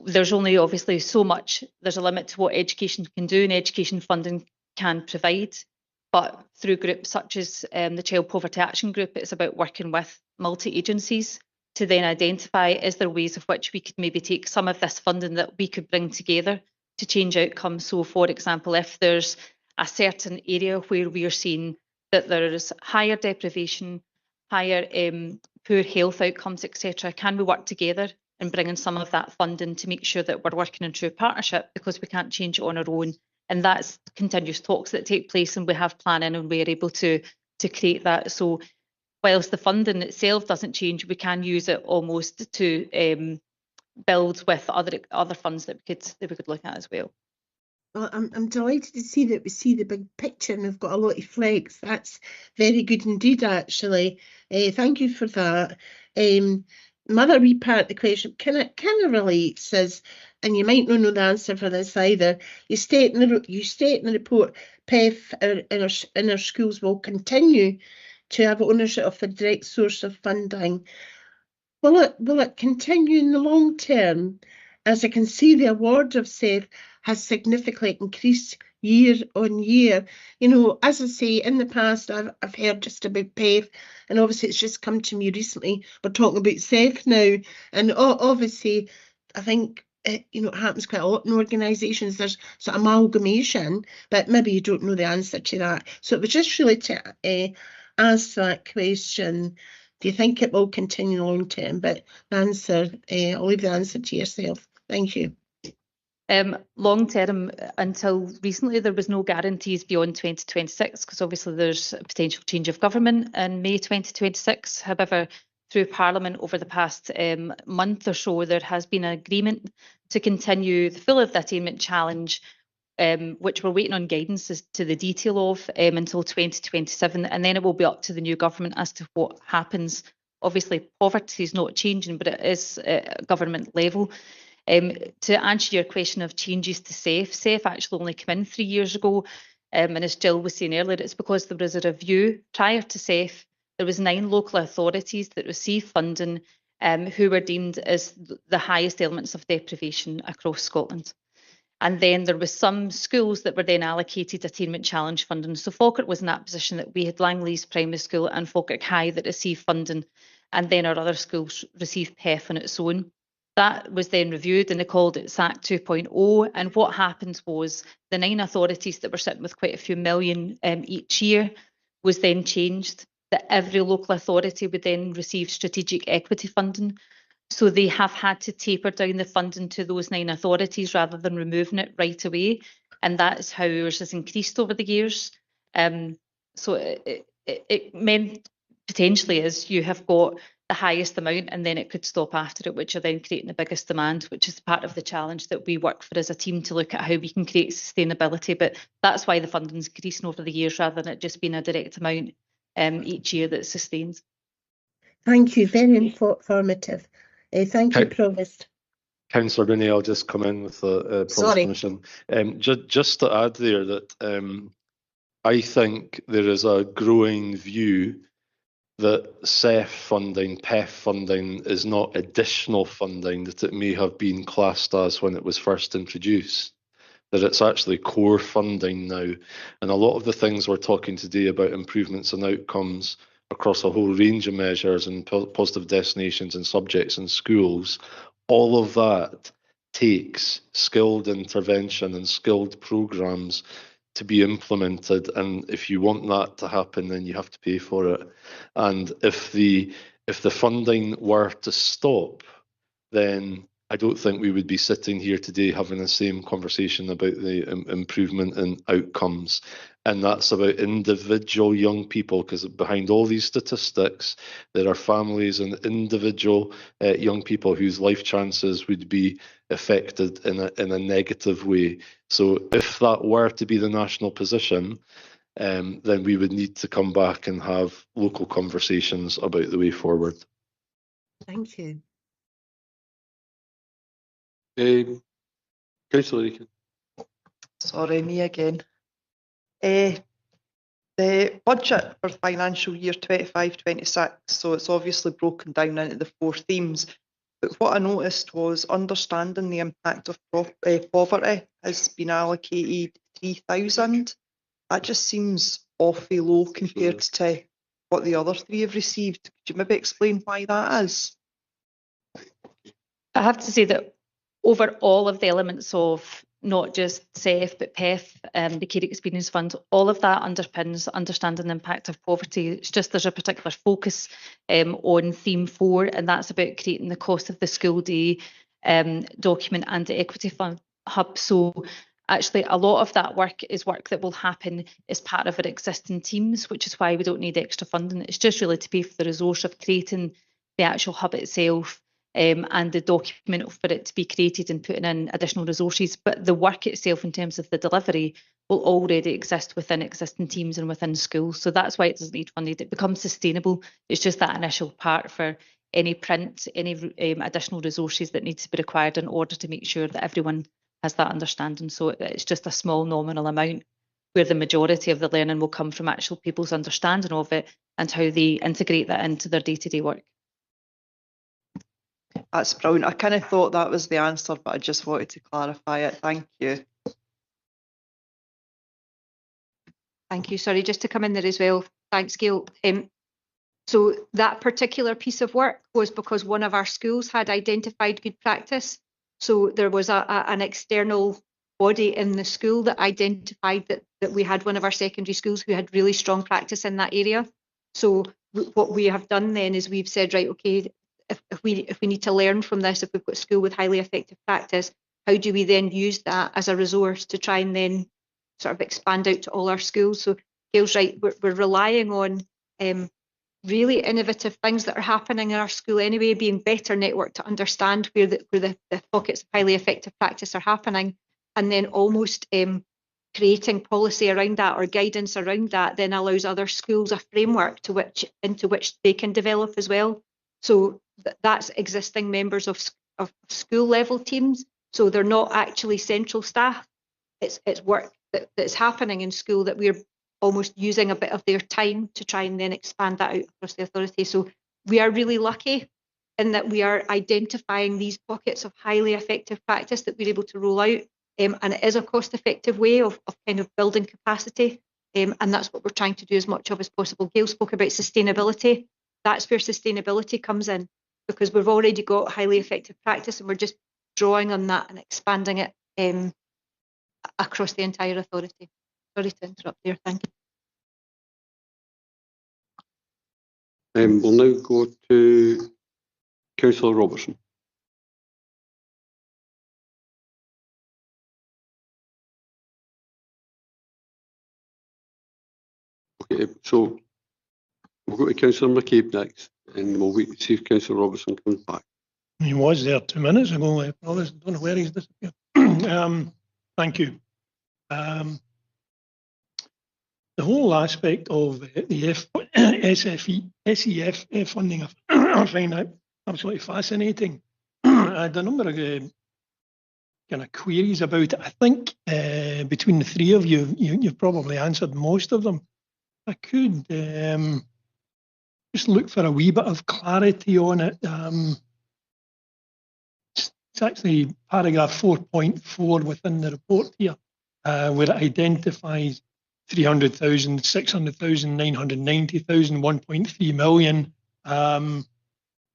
there's only obviously so much, there's a limit to what education can do and education funding can provide. But through groups such as the Child Poverty Action Group, it's about working with multi-agencies to then identify, is there ways of which we could maybe take some of this funding that we could bring together to change outcomes. So for example, if there's a certain area where we are seeing that there is higher deprivation, higher poor health outcomes, etc., can we work together and bring in some of that funding to make sure that we're working in true partnership, because we can't change it on our own. And that's continuous talks that take place, and we have planning and we're able to create that. So whilst the funding itself doesn't change, we can use it almost to build with other funds that we could look at as well. Well, I'm delighted to see that we see the big picture and we've got a lot of flex. That's very good indeed, actually. Thank you for that. Another wee part of the question kind of relates is, and you might not know the answer for this either. You state in the report, PEF in our schools will continue to have ownership of the direct source of funding. Will it continue in the long term? As I can see, the award of SAFE has significantly increased year on year. You know, as I say, in the past, I've heard just about PEF, and obviously it's just come to me recently. We're talking about SAFE now, and obviously, I think it happens quite a lot in organisations. There's sort of amalgamation, but maybe you don't know the answer to that. So it was just really to ask that question. Do you think it will continue long term? But the answer, I'll leave the answer to yourself. Thank you. Long term, until recently, there was no guarantees beyond 2026, because obviously there's a potential change of government in May 2026. However, through Parliament over the past month or so, there has been an agreement to continue the full of the attainment challenge, which we're waiting on guidance as to the detail of until 2027, and then it will be up to the new government as to what happens. Obviously, poverty is not changing, but it is at government level. To answer your question of changes to SAFE actually only came in 3 years ago, and as Jill was saying earlier, it's because there was a review prior to SAFE. There was 9 local authorities that received funding who were deemed as the highest elements of deprivation across Scotland. And then there was some schools that were then allocated attainment challenge funding. So Falkirk was in that position that we had Langley's Primary School and Falkirk High that received funding, and then our other schools received PEF on its own. That was then reviewed and they called it SAC 2.0. And what happened was the 9 authorities that were sitting with quite a few million each year was then changed, that every local authority would then receive strategic equity funding. So they have had to taper down the funding to those 9 authorities rather than removing it right away. And that is how ours has increased over the years. So it meant potentially is you have got the highest amount and then it could stop after it, which are then creating the biggest demand, which is part of the challenge that we work for as a team to look at how we can create sustainability. But that's why the funding's increasing over the years rather than it just being a direct amount each year that's sustained. Thank you, very informative. Thank you, Provost. Councillor Rooney, I'll just come in with a permission. Just to add there that I think there is a growing view that SEF funding, PEF funding is not additional funding that it may have been classed as when it was first introduced, that it's actually core funding now. And a lot of the things we're talking today about improvements and outcomes across a whole range of measures and positive destinations and subjects in schools, all of that takes skilled intervention and skilled programmes to be implemented, and if you want that to happen, then you have to pay for it. And if the funding were to stop, then I don't think we would be sitting here today having the same conversation about the improvement in outcomes. And that's about individual young people, because behind all these statistics, there are families and individual young people whose life chances would be affected in a negative way. So if that were to be the national position, then we would need to come back and have local conversations about the way forward. Thank you. Councillor Aiken. Sorry, me again. The budget for financial year 25-26, so it's obviously broken down into the 4 themes. But what I noticed was understanding the impact of poverty has been allocated 3,000. That just seems awfully low compared to what the other three have received. Could you maybe explain why that is? I have to say that over all of the elements of not just SEF but PEF, the Care Experience Fund, all of that underpins understanding the impact of poverty. It's just there's a particular focus on theme 4, and that's about creating the cost of the school day document and the equity fund hub. So actually a lot of that work is work that will happen as part of our existing teams, which is why we don't need extra funding. It's just really to pay for the resource of creating the actual hub itself. And the document for it to be created and putting in additional resources. But the work itself in terms of the delivery will already exist within existing teams and within schools. So that's why it doesn't need funding. It becomes sustainable. It's just that initial part for any print, any additional resources that need to be required in order to make sure that everyone has that understanding. So it's just a small nominal amount where the majority of the learning will come from actual people's understanding of it and how they integrate that into their day-to-day work. That's brilliant. I kind of thought that was the answer, but I just wanted to clarify it. Thank you. Thank you. Sorry, just to come in there as well. Thanks, Gail. So that particular piece of work was because one of our schools had identified good practice. So there was an external body in the school that identified that we had one of our secondary schools who had really strong practice in that area. So what we have done then is we've said, right, okay, if we need to learn from this, if we've got a school with highly effective practice, how do we then use that as a resource to try and then sort of expand out to all our schools? So Gail's right, we're relying on really innovative things that are happening in our school anyway, being better networked to understand where the pockets of highly effective practice are happening, and then almost creating policy around that or guidance around that then allows other schools a framework into which they can develop as well. So that's existing members of school level teams. So they're not actually central staff. It's work that's happening in school that we're almost using a bit of their time to try and then expand that out across the authority. So we are really lucky in that we are identifying these pockets of highly effective practice that we're able to roll out. And it is a cost effective way of kind of building capacity. And that's what we're trying to do as much of as possible. Gail spoke about sustainability. That's where sustainability comes in, because we've already got highly effective practice and we're just drawing on that and expanding it across the entire authority. Sorry to interrupt there, thank you. We'll now go to Councillor Robertson. Okay, so we'll go to Councillor McCabe next, and we'll wait to see if Councillor Robertson comes back. He was there 2 minutes ago. I don't know where he's disappeared. Thank you. The whole aspect of the SEF funding, I find that absolutely fascinating. I had a number of kind of queries about it. I think between the three of you, you've probably answered most of them. I could just look for a wee bit of clarity on it. It's actually paragraph 4.4 within the report here, where it identifies 300,000, 600,000, 990,000, 1.3 million.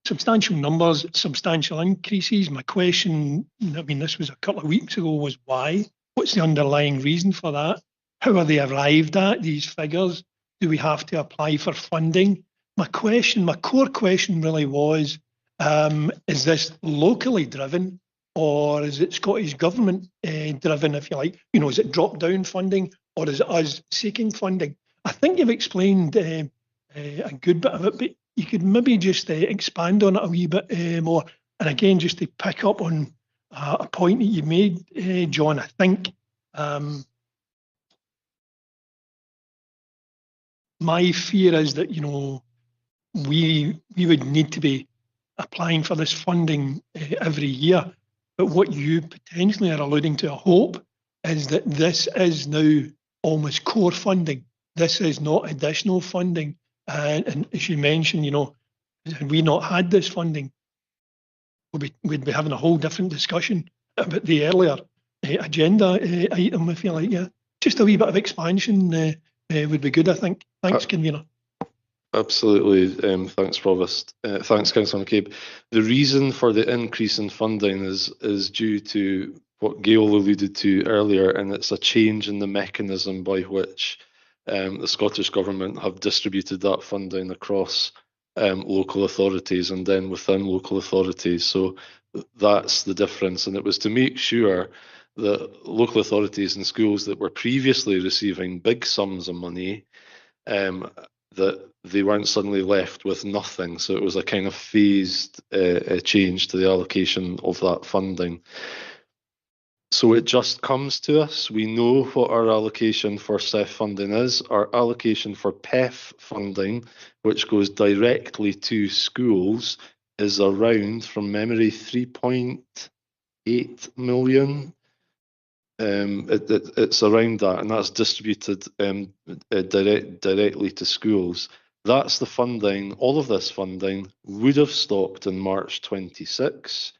Substantial numbers, substantial increases. My question, I mean, this was a couple of weeks ago, was why? What's the underlying reason for that? How are they arrived at, these figures? Do we have to apply for funding? My core question really was, is this locally driven or is it Scottish Government driven, if you like? You know, is it drop-down funding or is it us seeking funding? I think you've explained a good bit of it, but you could maybe just expand on it a wee bit more. And again, just to pick up on a point that you made, John, I think my fear is that, you know, we would need to be applying for this funding every year. But what you potentially are alluding to, I hope, is that this is now almost core funding. This is not additional funding. And as you mentioned, you know, had we not had this funding, we'd be having a whole different discussion about the earlier agenda item, if you like. Yeah, just a wee bit of expansion would be good, I think. Thanks, Convener. Absolutely. Thanks, Provost. Thanks, Councillor McCabe. The reason for the increase in funding is due to what Gail alluded to earlier, and it's a change in the mechanism by which the Scottish Government have distributed that funding across local authorities and then within local authorities. So that's the difference, and it was to make sure that local authorities and schools that were previously receiving big sums of money, that they weren't suddenly left with nothing. So it was a kind of phased change to the allocation of that funding. So it just comes to us. We know what our allocation for CEF funding is. Our allocation for PEF funding, which goes directly to schools, is around, from memory, 3.8 million. It's around that, and that's distributed directly to schools. That's the funding. All of this funding would have stopped in March 26,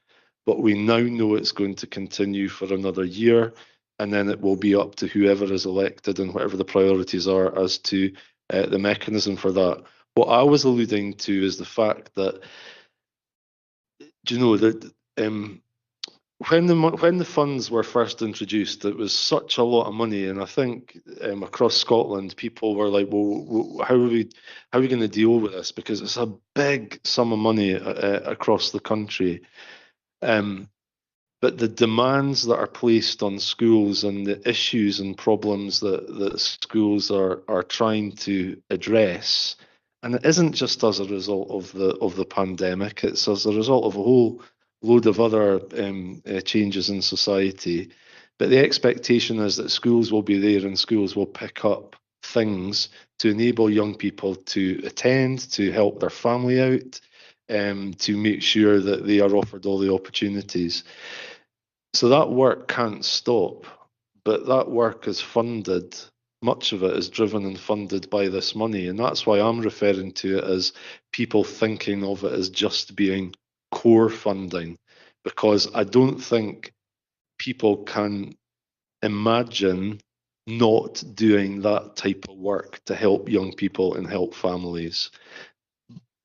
but we now know it's going to continue for another year, and then it will be up to whoever is elected and whatever the priorities are as to the mechanism for that. What I was alluding to is the fact that, do you know, that when the funds were first introduced, it was such a lot of money, and I think across Scotland, people were like, "Well, how are we going to deal with this?" Because it's a big sum of money across the country. But the demands that are placed on schools and the issues and problems that schools are trying to address, and it isn't just as a result of the pandemic, it's as a result of a whole load of other changes in society. But the expectation is that schools will be there and schools will pick up things to enable young people to attend, to help their family out, to make sure that they are offered all the opportunities. So that work can't stop, but that work is funded. Much of it is driven and funded by this money, and that's why I'm referring to it as people thinking of it as just being core funding, because I don't think people can imagine not doing that type of work to help young people and help families.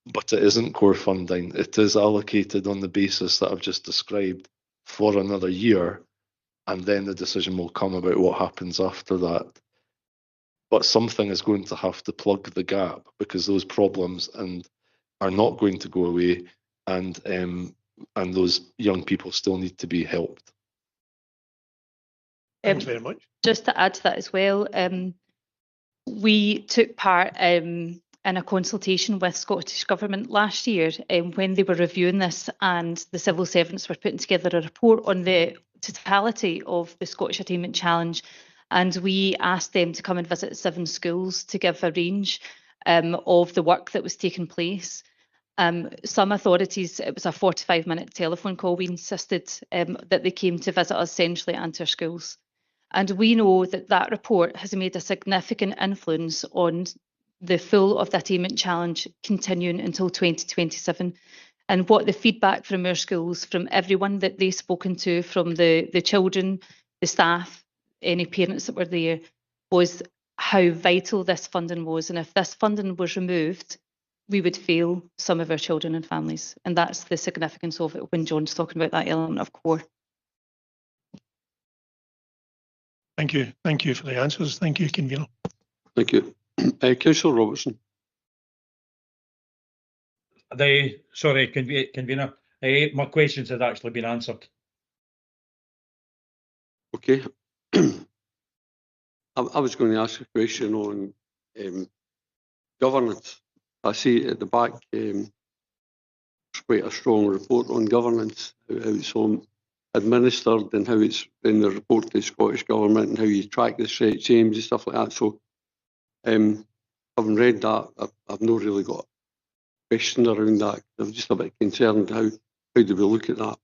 But it isn't core funding. It is allocated on the basis that I've just described for another year, and then the decision will come about what happens after that. But something is going to have to plug the gap, because those problems are not going to go away, and those young people still need to be helped. Thanks very much. Just to add to that as well, we took part in a consultation with Scottish Government last year when they were reviewing this, and the civil servants were putting together a report on the totality of the Scottish Attainment Challenge, and we asked them to come and visit 7 schools to give a range of the work that was taking place. Some authorities, it was a 45-minute telephone call. We insisted that they came to visit us centrally and to our schools. And we know that that report has made a significant influence on the full of the Attainment Challenge continuing until 2027. And what the feedback from our schools, from everyone that they've spoken to, from the children, the staff, any parents that were there, was how vital this funding was. And if this funding was removed, we would fail some of our children and families. And that's the significance of it when John's talking about that element of core. Thank you. Thank you for the answers. Thank you, Convener. Thank you. Councillor Robertson. Sorry, Convener. My questions had actually been answered. Okay. I was going to ask a question on governance. I see at the back quite a strong report on governance, how it's administered and how it's in the report to the Scottish Government and how you track the change and stuff like that. So having read that, I've not really got a question around that. I'm just a bit concerned how do we look at that.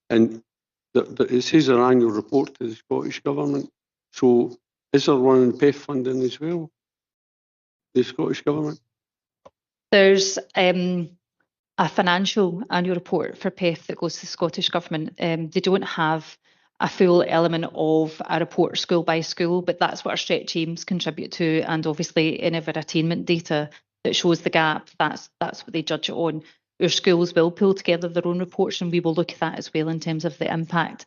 And it says an annual report to the Scottish Government. So is there one on PEF funding as well, the Scottish Government? There's a financial annual report for PEF that goes to the Scottish Government. They don't have a full element of a report school by school, but that's what our stretch aims contribute to. And obviously any of our attainment data that shows the gap, that's what they judge it on. Our schools will pull together their own reports and we will look at that as well in terms of the impact.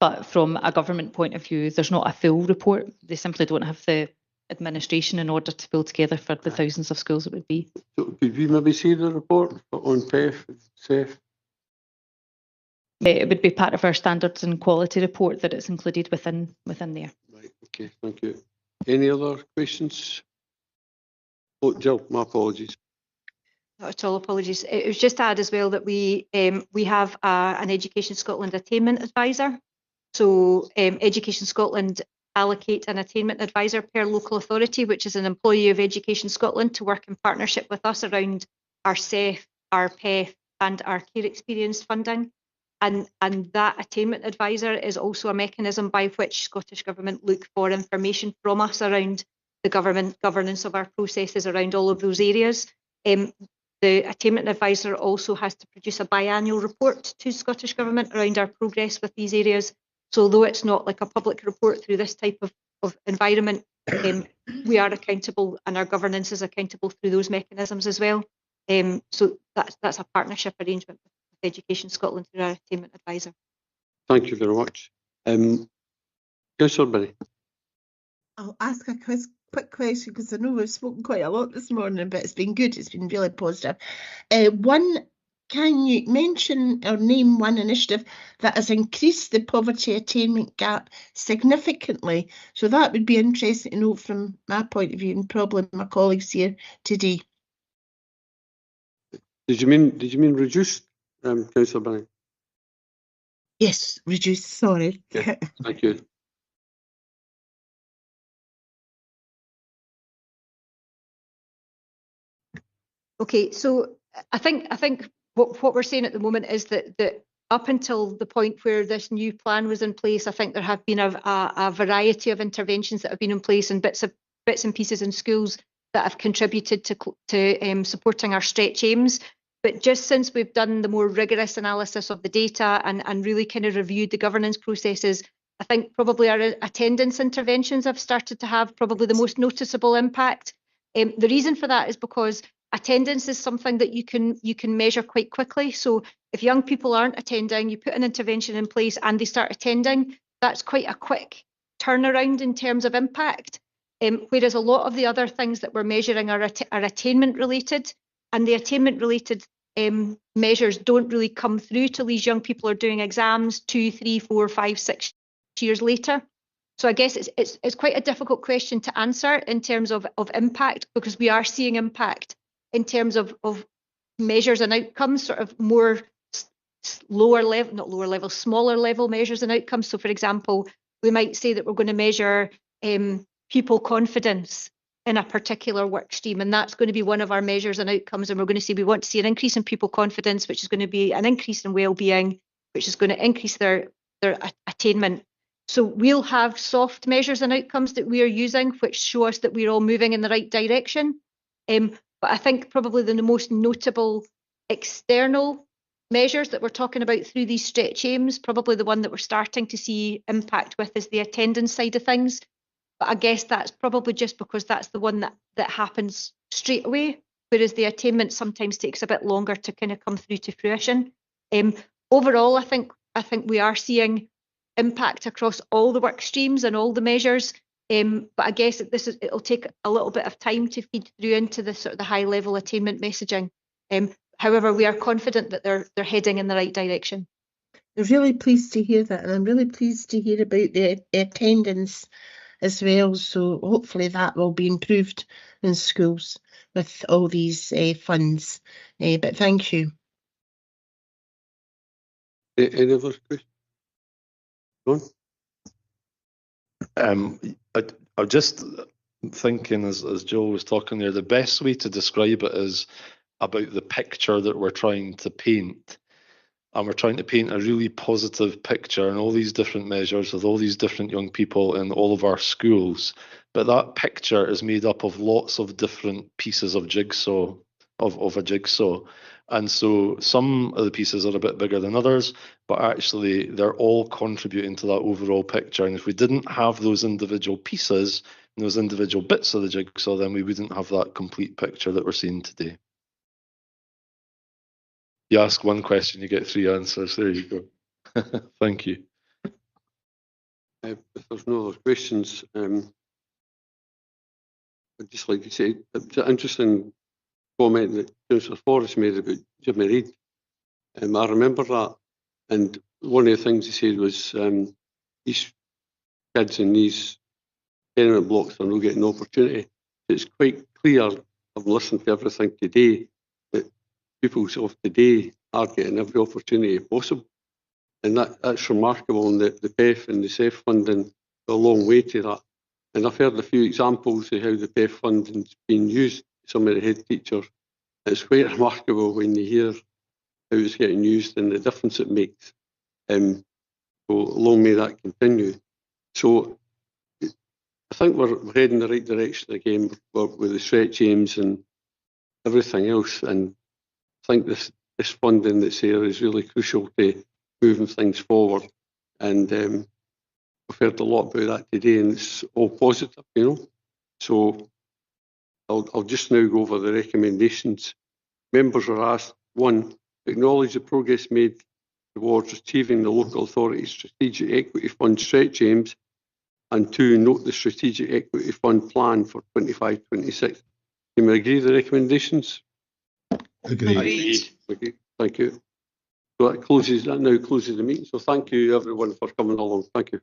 But from a government point of view, there's not a full report. They simply don't have the administration in order to pull together for the thousands of schools it would be. So could we maybe see the report on PEF, SEF? It would be part of our standards and quality report that it's included within there. Right, okay, thank you. Any other questions? Oh, Jill, my apologies. Not at all, apologies. It was just to add as well that we have an Education Scotland attainment advisor. So Education Scotland allocate an attainment advisor per local authority, which is an employee of Education Scotland, to work in partnership with us around our SEF, our PEF and our care experience funding. And that attainment advisor is also a mechanism by which Scottish Government look for information from us around the governance of our processes around all of those areas. The attainment advisor also has to produce a biannual report to Scottish Government around our progress with these areas. So although it's not like a public report through this type of environment, we are accountable and our governance is accountable through those mechanisms as well. So that's a partnership arrangement with Education Scotland through our attainment advisor. Thank you very much. Councillor Binnie. I'll ask a quick question because I know we've spoken quite a lot this morning, but it's been good. It's been really positive. Can you mention or name one initiative that has increased the poverty attainment gap significantly? So that would be interesting to know from my point of view and probably my colleagues here today. Did you mean reduce, Councillor Binnie? Yes, reduce. Sorry. Yeah, thank you. Okay, so I think what we're saying at the moment is that up until the point where this new plan was in place, I think there have been a variety of interventions that have been in place and bits and pieces in schools that have contributed to supporting our stretch aims. But just since we've done the more rigorous analysis of the data and really kind of reviewed the governance processes, I think probably our attendance interventions have started to have probably the most noticeable impact. The reason for that is because attendance is something that you can measure quite quickly. So if young people aren't attending, you put an intervention in place and they start attending, that's quite a quick turnaround in terms of impact. Whereas a lot of the other things that we're measuring are attainment related, and the attainment related measures don't really come through till these young people are doing exams 2, 3, 4, 5, 6 years later. So I guess it's quite a difficult question to answer in terms of impact, because we are seeing impact in terms of measures and outcomes, sort of more smaller level measures and outcomes. So for example, we might say that we're going to measure pupil confidence in a particular work stream, and that's going to be one of our measures and outcomes, and we're going to say we want to see an increase in pupil confidence, which is going to be an increase in well-being, which is going to increase their attainment. So we'll have soft measures and outcomes that we are using, which show us that we're all moving in the right direction. But I think probably the most notable external measures that we're talking about through these stretch aims, probably the one that we're starting to see impact with, is the attendance side of things. But I guess that's probably just because that's the one that happens straight away, whereas the attainment sometimes takes a bit longer to kind of come through to fruition. Overall, I think we are seeing impact across all the work streams and all the measures. But I guess it'll take a little bit of time to feed through into the sort of the high level attainment messaging. However, we are confident that they're heading in the right direction. I'm really pleased to hear that, and I'm really pleased to hear about the attendance as well. So hopefully that will be improved in schools with all these funds. But thank you. Any other questions? I'm just thinking as Joel was talking there, the best way to describe it is about the picture that we're trying to paint. And we're trying to paint a really positive picture in all these different measures with all these different young people in all of our schools. But that picture is made up of lots of different pieces of jigsaw, of a jigsaw. And so some of the pieces are a bit bigger than others, but actually they're all contributing to that overall picture. And if we didn't have those individual pieces and those individual bits of the jigsaw, then we wouldn't have that complete picture that we're seeing today. You ask one question, you get 3 answers. There you go. Thank you. If there's no other questions, I'd just like to say it's an interesting comment that Councillor Forrest made about Jimmy Reid. I remember that, and one of the things he said was these kids in these tenement blocks are not getting an opportunity. It's quite clear, I've listened to everything today, that people of today are getting every opportunity possible. And that's remarkable, and the PEF and the SEF funding go a long way to that. And I've heard a few examples of how the PEF funding's been used, some of the head teachers. It's quite remarkable when you hear how it's getting used and the difference it makes. So long may that continue. So I think we're heading the right direction again with the stretch aims and everything else. And I think this funding that's here is really crucial to moving things forward. And we've heard a lot about that today, and it's all positive, you know. So I'll just now go over the recommendations. Members are asked, 1, acknowledge the progress made towards achieving the local authority's strategic equity fund stretch aims, and 2, note the strategic equity fund plan for 25-26. Can we agree the recommendations? Agreed. Okay, thank you. So that now closes the meeting. So thank you everyone for coming along. Thank you.